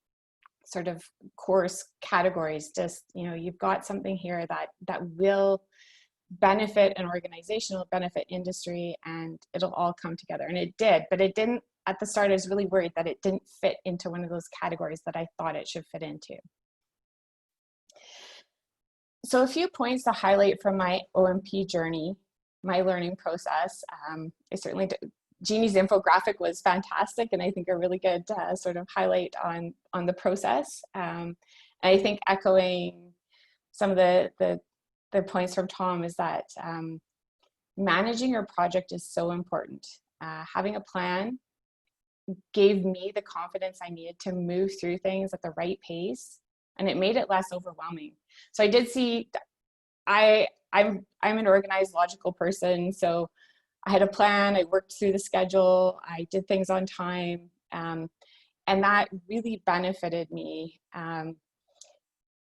sort of course categories. Just, you know, you've got something here that will benefit an organization, will benefit industry, and it'll all come together. And it did, but it didn't. At the start, I was really worried that it didn't fit into one of those categories that I thought it should fit into. So a few points to highlight from my OMP journey, my learning process. I certainly did. Jeannie's infographic was fantastic, and I think a really good sort of highlight on the process. And I think echoing some of the points from Tom is that managing your project is so important. Having a plan gave me the confidence I needed to move through things at the right pace, and it made it less overwhelming. So I did see, I'm an organized, logical person, so I had a plan, I worked through the schedule, I did things on time, and that really benefited me.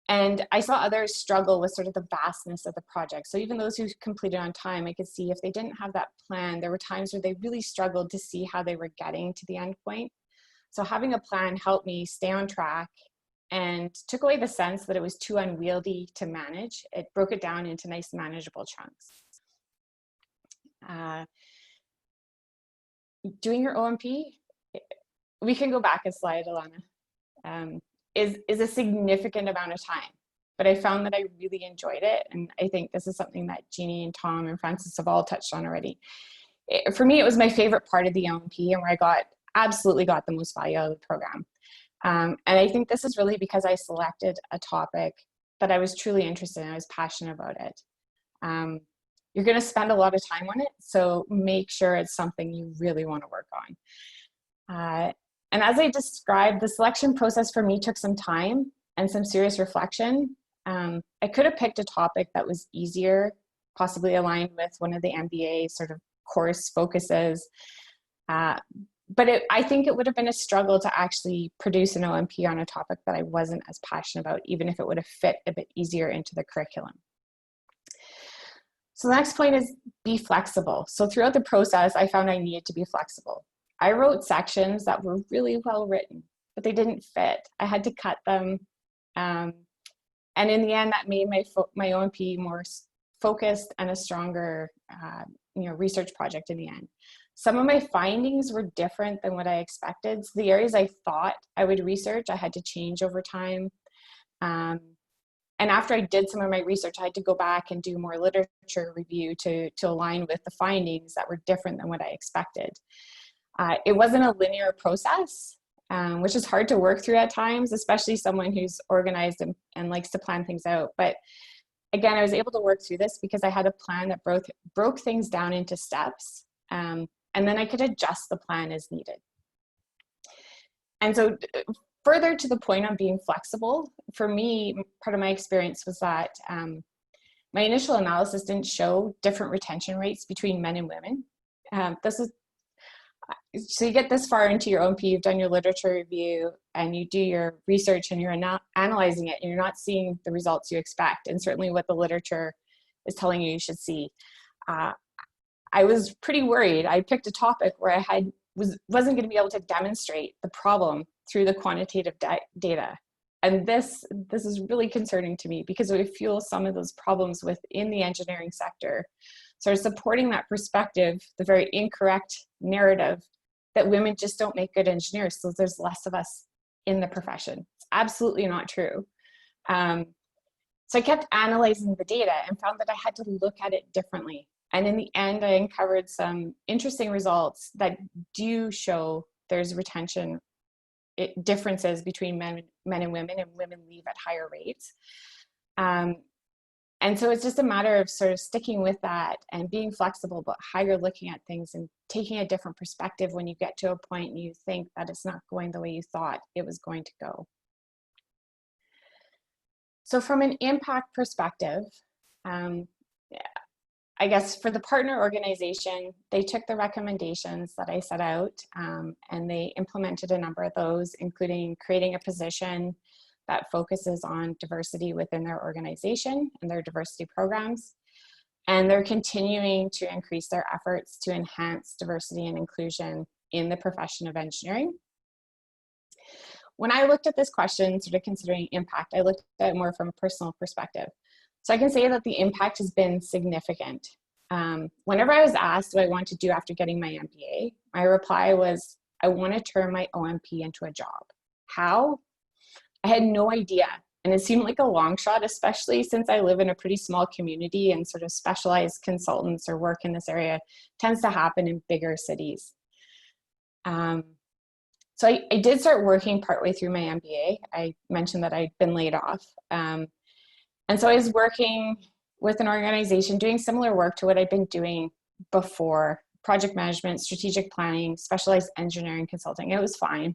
And I saw others struggle with sort of the vastness of the project. So even those who completed on time, I could see if they didn't have that plan, there were times where they really struggled to see how they were getting to the end point. So having a plan helped me stay on track and took away the sense that it was too unwieldy to manage. It broke it down into nice manageable chunks. Doing your OMP, we can go back a slide, Alana, is a significant amount of time, but I found that I really enjoyed it. And I think this is something that Jeannie and Tom and Francis have all touched on already. For me, it was my favorite part of the OMP and where I absolutely got the most value out of the program. And I think this is really because I selected a topic that I was truly interested in. I was passionate about it. You're going to spend a lot of time on it, so make sure it's something you really want to work on. And as I described, the selection process for me took some time and some serious reflection. I could have picked a topic that was easier, possibly aligned with one of the MBA sort of course focuses. But I think it would have been a struggle to actually produce an OMP on a topic that I wasn't as passionate about, even if it would have fit a bit easier into the curriculum. So the next point is be flexible. So throughout the process, I found I needed to be flexible. I wrote sections that were really well written, but they didn't fit. I had to cut them. And in the end, that made my OMP more focused and a stronger research project in the end. Some of my findings were different than what I expected. So the areas I thought I would research, I had to change over time. And after I did some of my research, I had to go back and do more literature review to align with the findings that were different than what I expected. It wasn't a linear process, which is hard to work through at times, especially someone who's organized and likes to plan things out. But again, I was able to work through this because I had a plan that broke things down into steps. And then I could adjust the plan as needed. And so further to the point on being flexible, for me, part of my experience was that my initial analysis didn't show different retention rates between men and women. So you get this far into your OMP, you've done your literature review and you do your research and you're not analyzing it and you're not seeing the results you expect, and certainly what the literature is telling you should see. I was pretty worried. I picked a topic where I wasn't going to be able to demonstrate the problem through the quantitative data. And this is really concerning to me because it would fuel some of those problems within the engineering sector. So supporting that perspective, the very incorrect narrative that women just don't make good engineers, so there's less of us in the profession. It's absolutely not true. So I kept analyzing the data and found that I had to look at it differently. And in the end, I uncovered some interesting results that do show there's retention differences between men and women leave at higher rates. And so it's just a matter of sort of sticking with that and being flexible about how you're looking at things and taking a different perspective when you get to a point and you think that it's not going the way you thought it was going to go. So from an impact perspective, I guess for the partner organization, they took the recommendations that I set out and they implemented a number of those, including creating a position that focuses on diversity within their organization and their diversity programs. And they're continuing to increase their efforts to enhance diversity and inclusion in the profession of engineering. When I looked at this question, sort of considering impact, I looked at it more from a personal perspective. So I can say that the impact has been significant. Whenever I was asked what I want to do after getting my MBA, my reply was, I want to turn my OMP into a job. How? I had no idea. And it seemed like a long shot, especially since I live in a pretty small community and sort of specialized consultants or work in this area tends to happen in bigger cities. So I did start working partway through my MBA. I mentioned that I'd been laid off. And so I was working with an organization doing similar work to what I'd been doing before: project management, strategic planning, specialized engineering consulting. It was fine.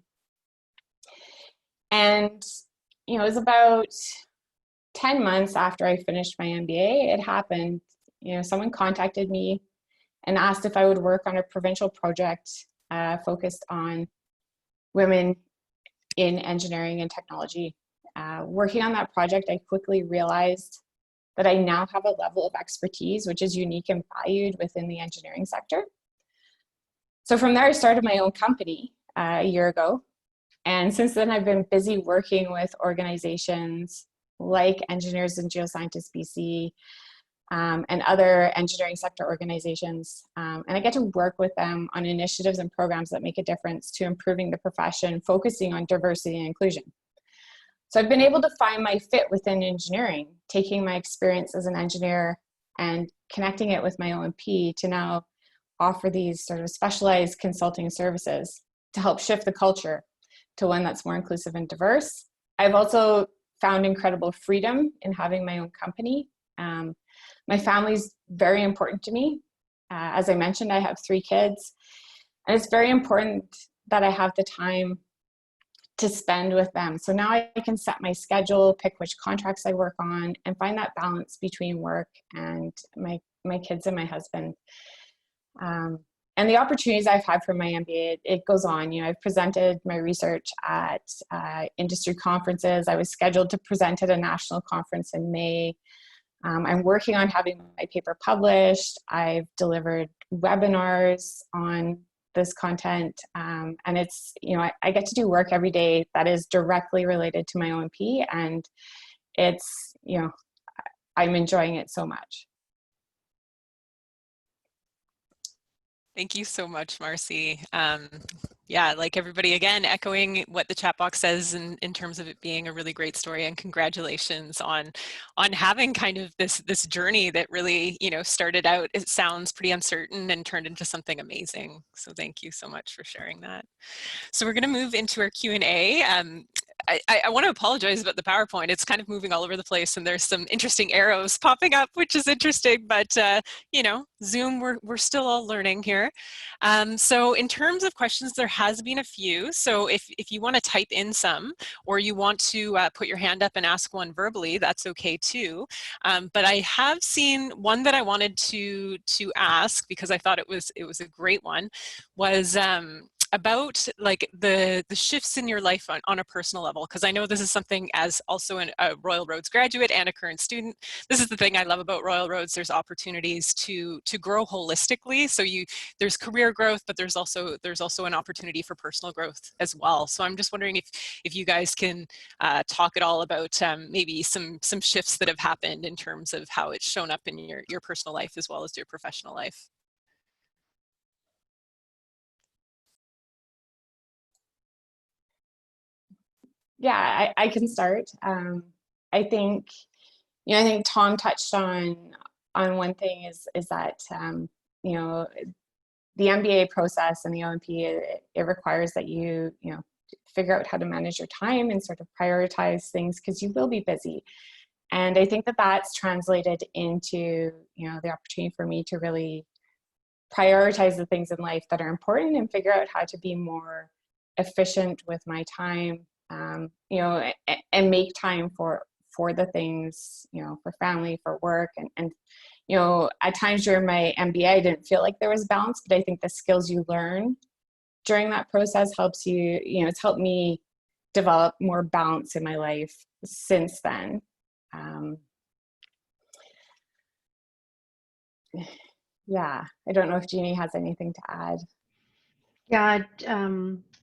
And it was about 10 months after I finished my MBA, it happened. Someone contacted me and asked if I would work on a provincial project focused on women in engineering and technology. Working on that project, I quickly realized that I now have a level of expertise which is unique and valued within the engineering sector. So from there, I started my own company a year ago. And since then, I've been busy working with organizations like Engineers and Geoscientists BC and other engineering sector organizations. And I get to work with them on initiatives and programs that make a difference to improving the profession, focusing on diversity and inclusion. So I've been able to find my fit within engineering, taking my experience as an engineer and connecting it with my OMP to now offer these sort of specialized consulting services to help shift the culture to one that's more inclusive and diverse. I've also found incredible freedom in having my own company. My family's very important to me. As I mentioned, I have 3 kids, and it's very important that I have the time to spend with them. So now I can set my schedule, pick which contracts I work on, and find that balance between work and my kids and my husband. And the opportunities I've had from my MBA, it goes on. I've presented my research at industry conferences. I was scheduled to present at a national conference in May. I'm working on having my paper published. I've delivered webinars on this content. And it's, I get to do work every day that is directly related to my OMP. And it's, I'm enjoying it so much. Thank you so much, Marcy. Yeah, like everybody, again, echoing what the chat box says in terms of it being a really great story, and congratulations on having kind of this journey that really, started out, it sounds pretty uncertain and turned into something amazing. So thank you so much for sharing that. So we're going to move into our Q&A. I want to apologize about the PowerPoint. It's kind of moving all over the place, and there's some interesting arrows popping up, which is interesting, but Zoom, we're still all learning here. So in terms of questions, there has been a few. So if you want to type in some, or you want to put your hand up and ask one verbally, that's okay too. But I have seen one that I wanted to ask, because I thought it was a great one, was about like the shifts in your life on a personal level, because I know this is something, as also a Royal Roads graduate and a current student, this is the thing I love about Royal Roads. There's opportunities to grow holistically. So there's career growth, but there's also an opportunity for personal growth as well. So I'm just wondering if you guys can talk at all about maybe some shifts that have happened in terms of how it's shown up in your personal life as well as your professional life. Yeah, I can start. I think Tom touched on one thing is that the MBA process and the OMP, it requires that you figure out how to manage your time and sort of prioritize things, because you will be busy. And I think that that's translated into the opportunity for me to really prioritize the things in life that are important and figure out how to be more efficient with my time. And make time for the things, for family, for work, and at times during my MBA, I didn't feel like there was balance, but I think the skills you learn during that process helps you, it's helped me develop more balance in my life since then. Yeah, I don't know if Jeannie has anything to add. Yeah,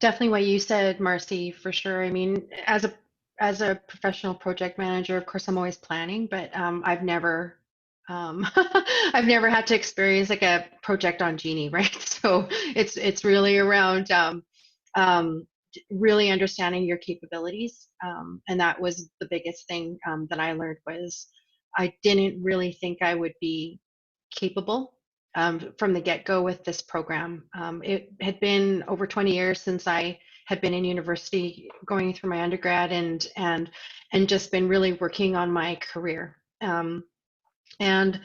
definitely what you said, Marcy, for sure. I mean, as a professional project manager, of course, I'm always planning, but I've never I've never had to experience like a project on Jeannie, right? So it's really around um, really understanding your capabilities, and that was the biggest thing that I learned was I didn't really think I would be capable from the get-go with this program. It had been over 20 years since I had been in university, going through my undergrad, and just been really working on my career. And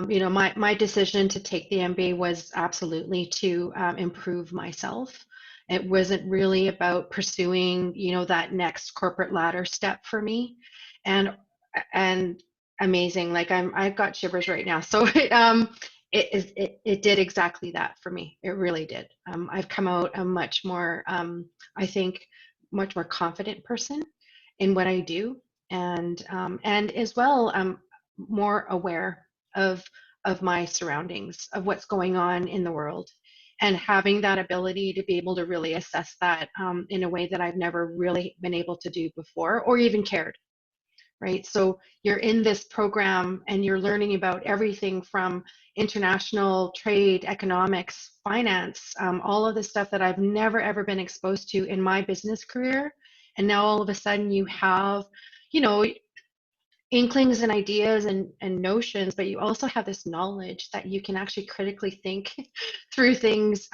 you know, my decision to take the MBA was absolutely to improve myself. It wasn't really about pursuing, you know, that next corporate ladder step for me. And amazing, like I've got shivers right now. So it did exactly that for me. It really did. I've come out a much more, I think, much more confident person in what I do, and as well, more aware of my surroundings, of what's going on in the world, and having that ability to be able to really assess that in a way that I've never really been able to do before or even cared. Right. So you're in this program and you're learning about everything from international trade, economics, finance, all of the stuff that I've never ever been exposed to in my business career. And now all of a sudden you have, you know, inklings and ideas and notions, but you also have this knowledge that you can actually critically think through things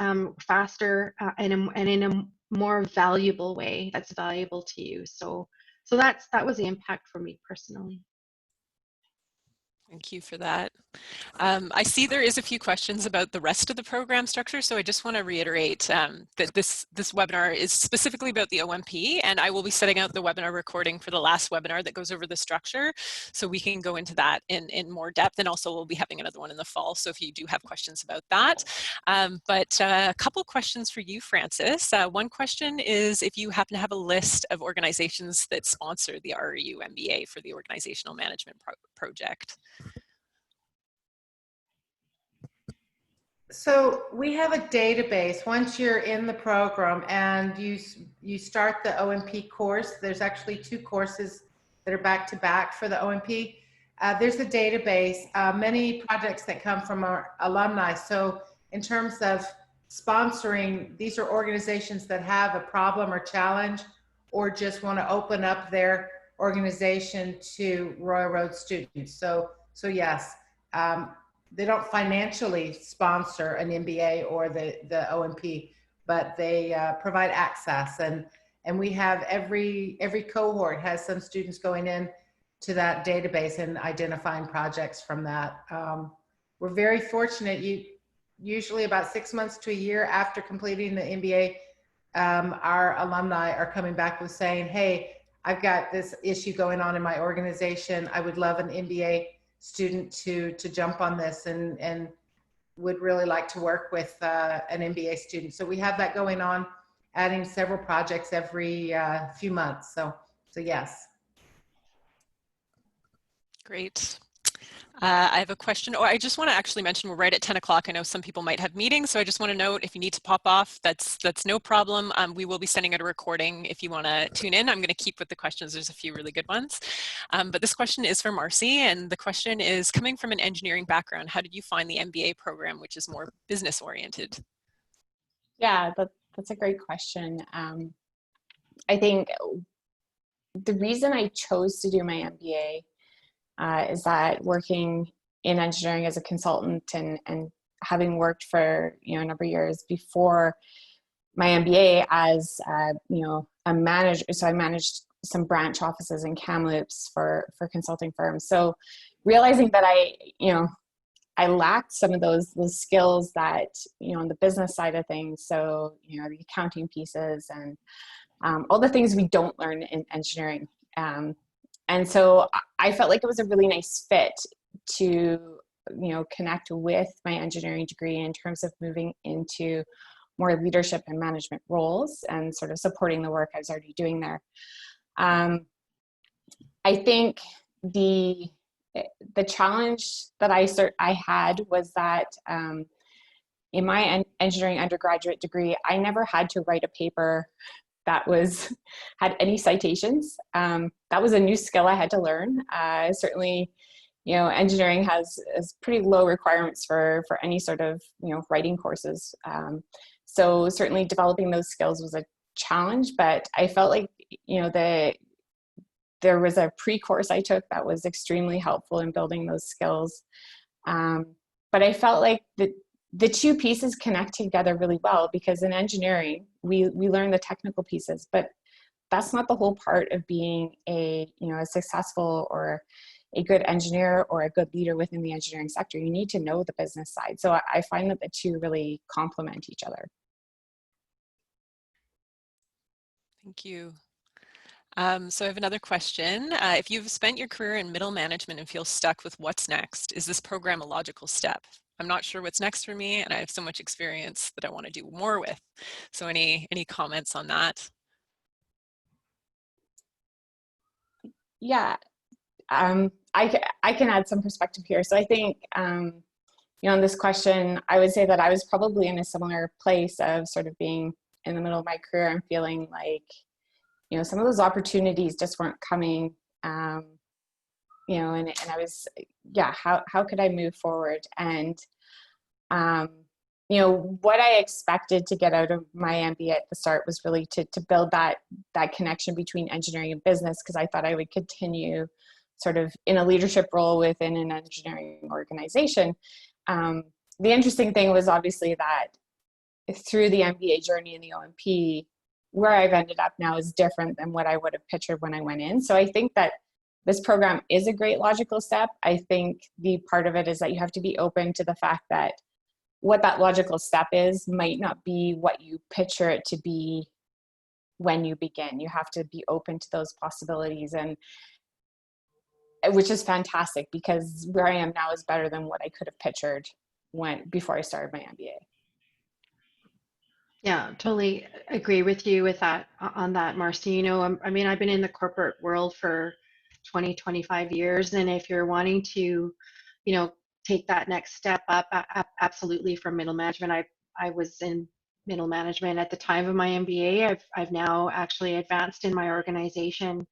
faster and in a more valuable way that's valuable to you. So that was the impact for me personally. Thank you for that. I see there is a few questions about the rest of the program structure, so I just want to reiterate that this webinar is specifically about the OMP, and I will be setting out the webinar recording for the last webinar that goes over the structure, so we can go into that in more depth, and also we'll be having another one in the fall, so if you do have questions about that. But a couple questions for you, Francis. One question is if you happen to have a list of organizations that sponsor the RRU MBA for the Organizational Management Project. So we have a database. Once you're in the program and you start the OMP course, there's actually 2 courses that are back to back for the OMP. There's a database, many projects that come from our alumni. So in terms of sponsoring, these are organizations that have a problem or challenge or just want to open up their organization to Royal Road students. So yes. They don't financially sponsor an MBA or the OMP, but they provide access, and we have every cohort has some students going in to that database and identifying projects from that. We're very fortunate. Usually about 6 months to a year after completing the MBA, our alumni are coming back with saying, "Hey, I've got this issue going on in my organization. I would love an MBA student to jump on this and would really like to work with an MBA student." So we have that going on, adding several projects every few months. So yes. Great. I have a question. Oh, I just want to actually mention we're right at 10 o'clock. I know some people might have meetings, so I just want to note if you need to pop off, that's no problem. We will be sending out a recording if you want to tune in. I'm going to keep with the questions. There's a few really good ones. But this question is for Marcy, and the question is, coming from an engineering background, how did you find the MBA program, which is more business oriented? Yeah, that's a great question. I think the reason I chose to do my MBA is that working in engineering as a consultant and having worked for a number of years before my MBA as a manager, so I managed some branch offices in Kamloops for consulting firms. So realizing that I lacked some of those skills that on the business side of things. So the accounting pieces and all the things we don't learn in engineering. And so I felt like it was a really nice fit to, connect with my engineering degree in terms of moving into more leadership and management roles and sort of supporting the work I was already doing there. I think the challenge that I had was that in my engineering undergraduate degree, I never had to write a paper that had any citations. That was a new skill I had to learn. Certainly, engineering has pretty low requirements for any sort of writing courses. So certainly developing those skills was a challenge, but I felt like there was a pre-course I took that was extremely helpful in building those skills. But I felt like the two pieces connect together really well, because in engineering, we learn the technical pieces, but that's not the whole part of being a successful or a good engineer or a good leader within the engineering sector. You need to know the business side. So I find that the two really complement each other. Thank you. So I have another question. If you've spent your career in middle management and feel stuck with what's next, is this program a logical step? I'm not sure what's next for me, and I have so much experience that I want to do more with. So any comments on that? Yeah, I can add some perspective here. So I think, on this question, I would say that I was probably in a similar place of sort of being in the middle of my career and feeling like, some of those opportunities just weren't coming, and I was, how could I move forward? And, what I expected to get out of my MBA at the start was really to build that connection between engineering and business, because I thought I would continue sort of in a leadership role within an engineering organization. The interesting thing was obviously that through the MBA journey in the OMP, where I've ended up now is different than what I would have pictured when I went in. So I think that this program is a great logical step. I think the part of it is that you have to be open to the fact that what that logical step is might not be what you picture it to be when you begin. You have to be open to those possibilities, and which is fantastic, because where I am now is better than what I could have pictured before I started my MBA. Yeah, totally agree with you with that on that, Marcy. I mean, I've been in the corporate world for 20, 25 years, and if you're wanting to, take that next step up, absolutely, from middle management. I was in middle management at the time of my MBA. I've now actually advanced in my organization.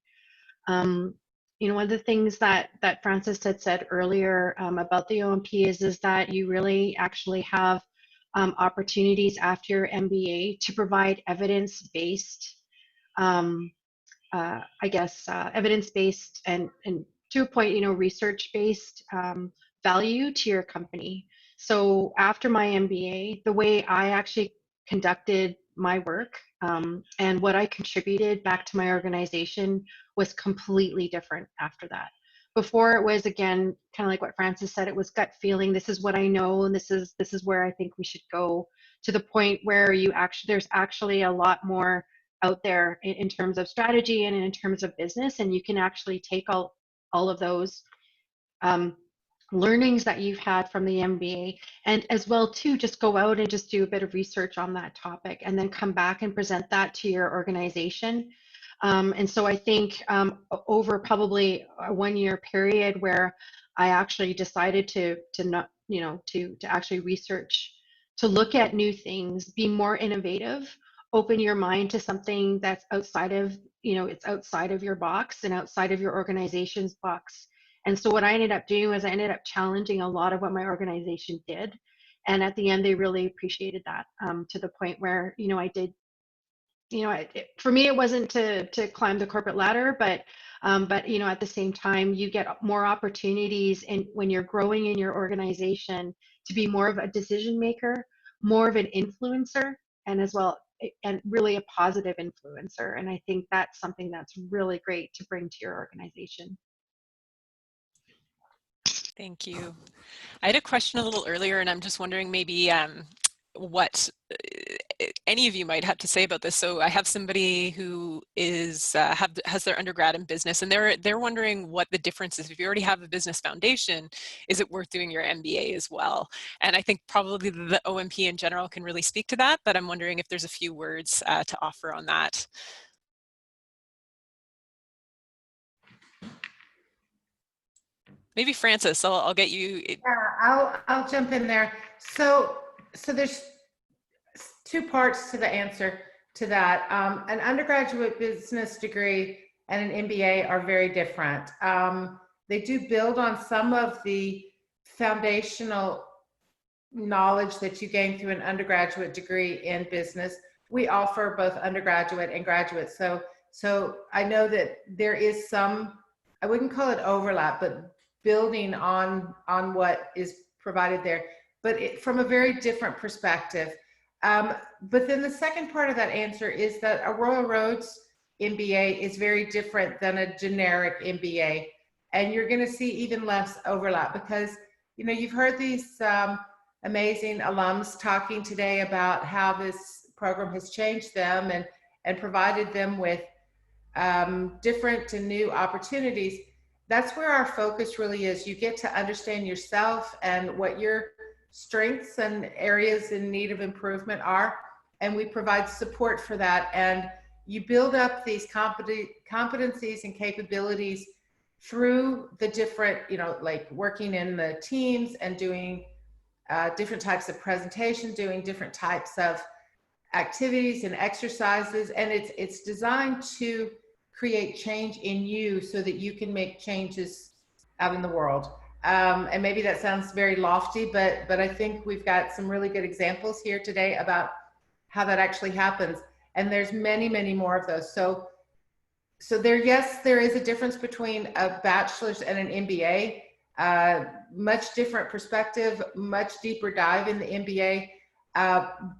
One of the things that Francis had said earlier about the OMP is that you really actually have opportunities after your MBA to provide evidence-based, evidence-based and to a point, research-based value to your company. So after my MBA, the way I actually conducted my work and what I contributed back to my organization was completely different after that. Before, it was, again, kind of like what Francis said, it was gut feeling. This is what I know, and this is where I think we should go, to the point where there's actually a lot more out there in terms of strategy and in terms of business, and you can actually take all of those learnings that you've had from the MBA, and as well too, just go out and just do a bit of research on that topic, and then come back and present that to your organization. And so I think over probably a 1-year period where I actually decided to not, to actually research, to look at new things, be more innovative, open your mind to something that's outside of, it's outside of your box and outside of your organization's box. And so what I ended up doing was I ended up challenging a lot of what my organization did. And at the end, they really appreciated that, to the point where, I did, for me, it wasn't to climb the corporate ladder, but at the same time, you get more opportunities, and when you're growing in your organization, to be more of a decision maker, more of an influencer, and as well, and really a positive influencer. And I think that's something that's really great to bring to your organization. Thank you. I had a question a little earlier, and I'm just wondering maybe what any of you might have to say about this. So I have somebody who is has their undergrad in business, and they're wondering what the difference is. If you already have a business foundation, is it worth doing your MBA as well? And I think probably the OMP in general can really speak to that, but I'm wondering if there's a few words to offer on that. Maybe Francis, I'll get you. Yeah, I'll jump in there. So there's two parts to the answer to that. An undergraduate business degree and an MBA are very different. They do build on some of the foundational knowledge that you gain through an undergraduate degree in business. We offer both undergraduate and graduate. So I know that there is some, I wouldn't call it overlap, but building on what is provided there, but from a very different perspective. But then the second part of that answer is that a Royal Roads MBA is very different than a generic MBA. And you're going to see even less overlap because, you know, you've heard these amazing alums talking today about how this program has changed them and provided them with different and new opportunities. That's where our focus really is. You get to understand yourself and what your strengths and areas in need of improvement are, and we provide support for that. And you build up these competencies and capabilities through the different, you know, like working in the teams and doing different types of presentation, doing different types of activities and exercises. And it's designed to create change in you so that you can make changes out in the world. And maybe that sounds very lofty, but I think we've got some really good examples here today about how that actually happens. And there's many, many more of those. So there, yes, there is a difference between a bachelor's and an MBA. Much different perspective, much deeper dive in the MBA,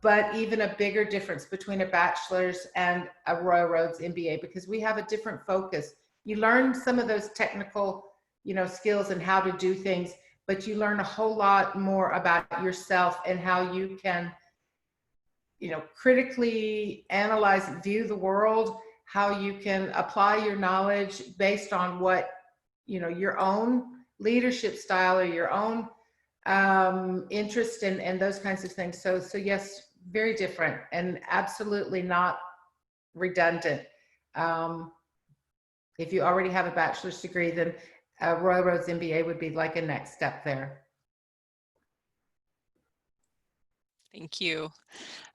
but even a bigger difference between a bachelor's and a Royal Roads MBA, because we have a different focus. You learn some of those technical, you know, skills and how to do things, but you learn a whole lot more about yourself and how you can, you know, critically analyze and view the world, how you can apply your knowledge based on what, you know, your own leadership style or your own interest and those kinds of things. So yes, very different and absolutely not redundant. If you already have a bachelor's degree, then a Royal Roads MBA would be like a next step there. Thank you.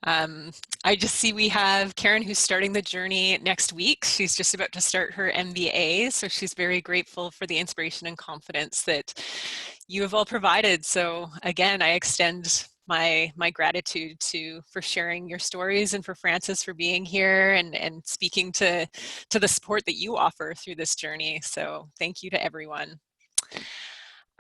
I just see we have Karen who's starting the journey next week. She's just about to start her MBA, so she's very grateful for the inspiration and confidence that you have all provided. So again, I extend my gratitude for sharing your stories and for Francis for being here and speaking to the support that you offer through this journey. So thank you to everyone.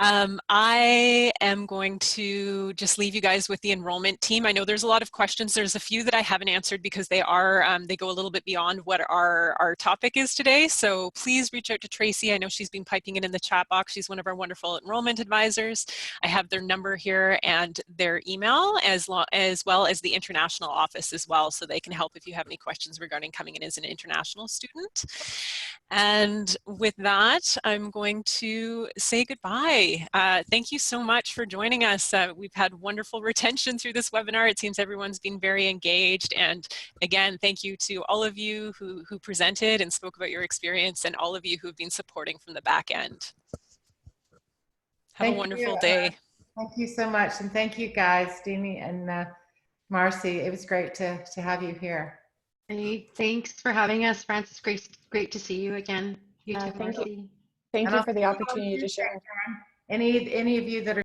I am going to just leave you guys with the enrollment team. I know there's a lot of questions. There's a few that I haven't answered because they go a little bit beyond what our topic is today. So please reach out to Tracy. I know she's been piping it in the chat box. She's one of our wonderful enrollment advisors. I have their number here and their email as well as the international office as well. So they can help if you have any questions regarding coming in as an international student. And with that, I'm going to say goodbye. Thank you so much for joining us. We've had wonderful retention through this webinar. It seems everyone's been very engaged. And again, thank you to all of you who presented and spoke about your experience and all of you who have been supporting from the back end. Have a wonderful day. Thank you so much. And thank you guys, Jeannie and Marcy. It was great to have you here. Hey, thanks for having us, Francis. Great to see you again. You too, Thank Marcy. you. Thank you for the opportunity to share. Any of you that are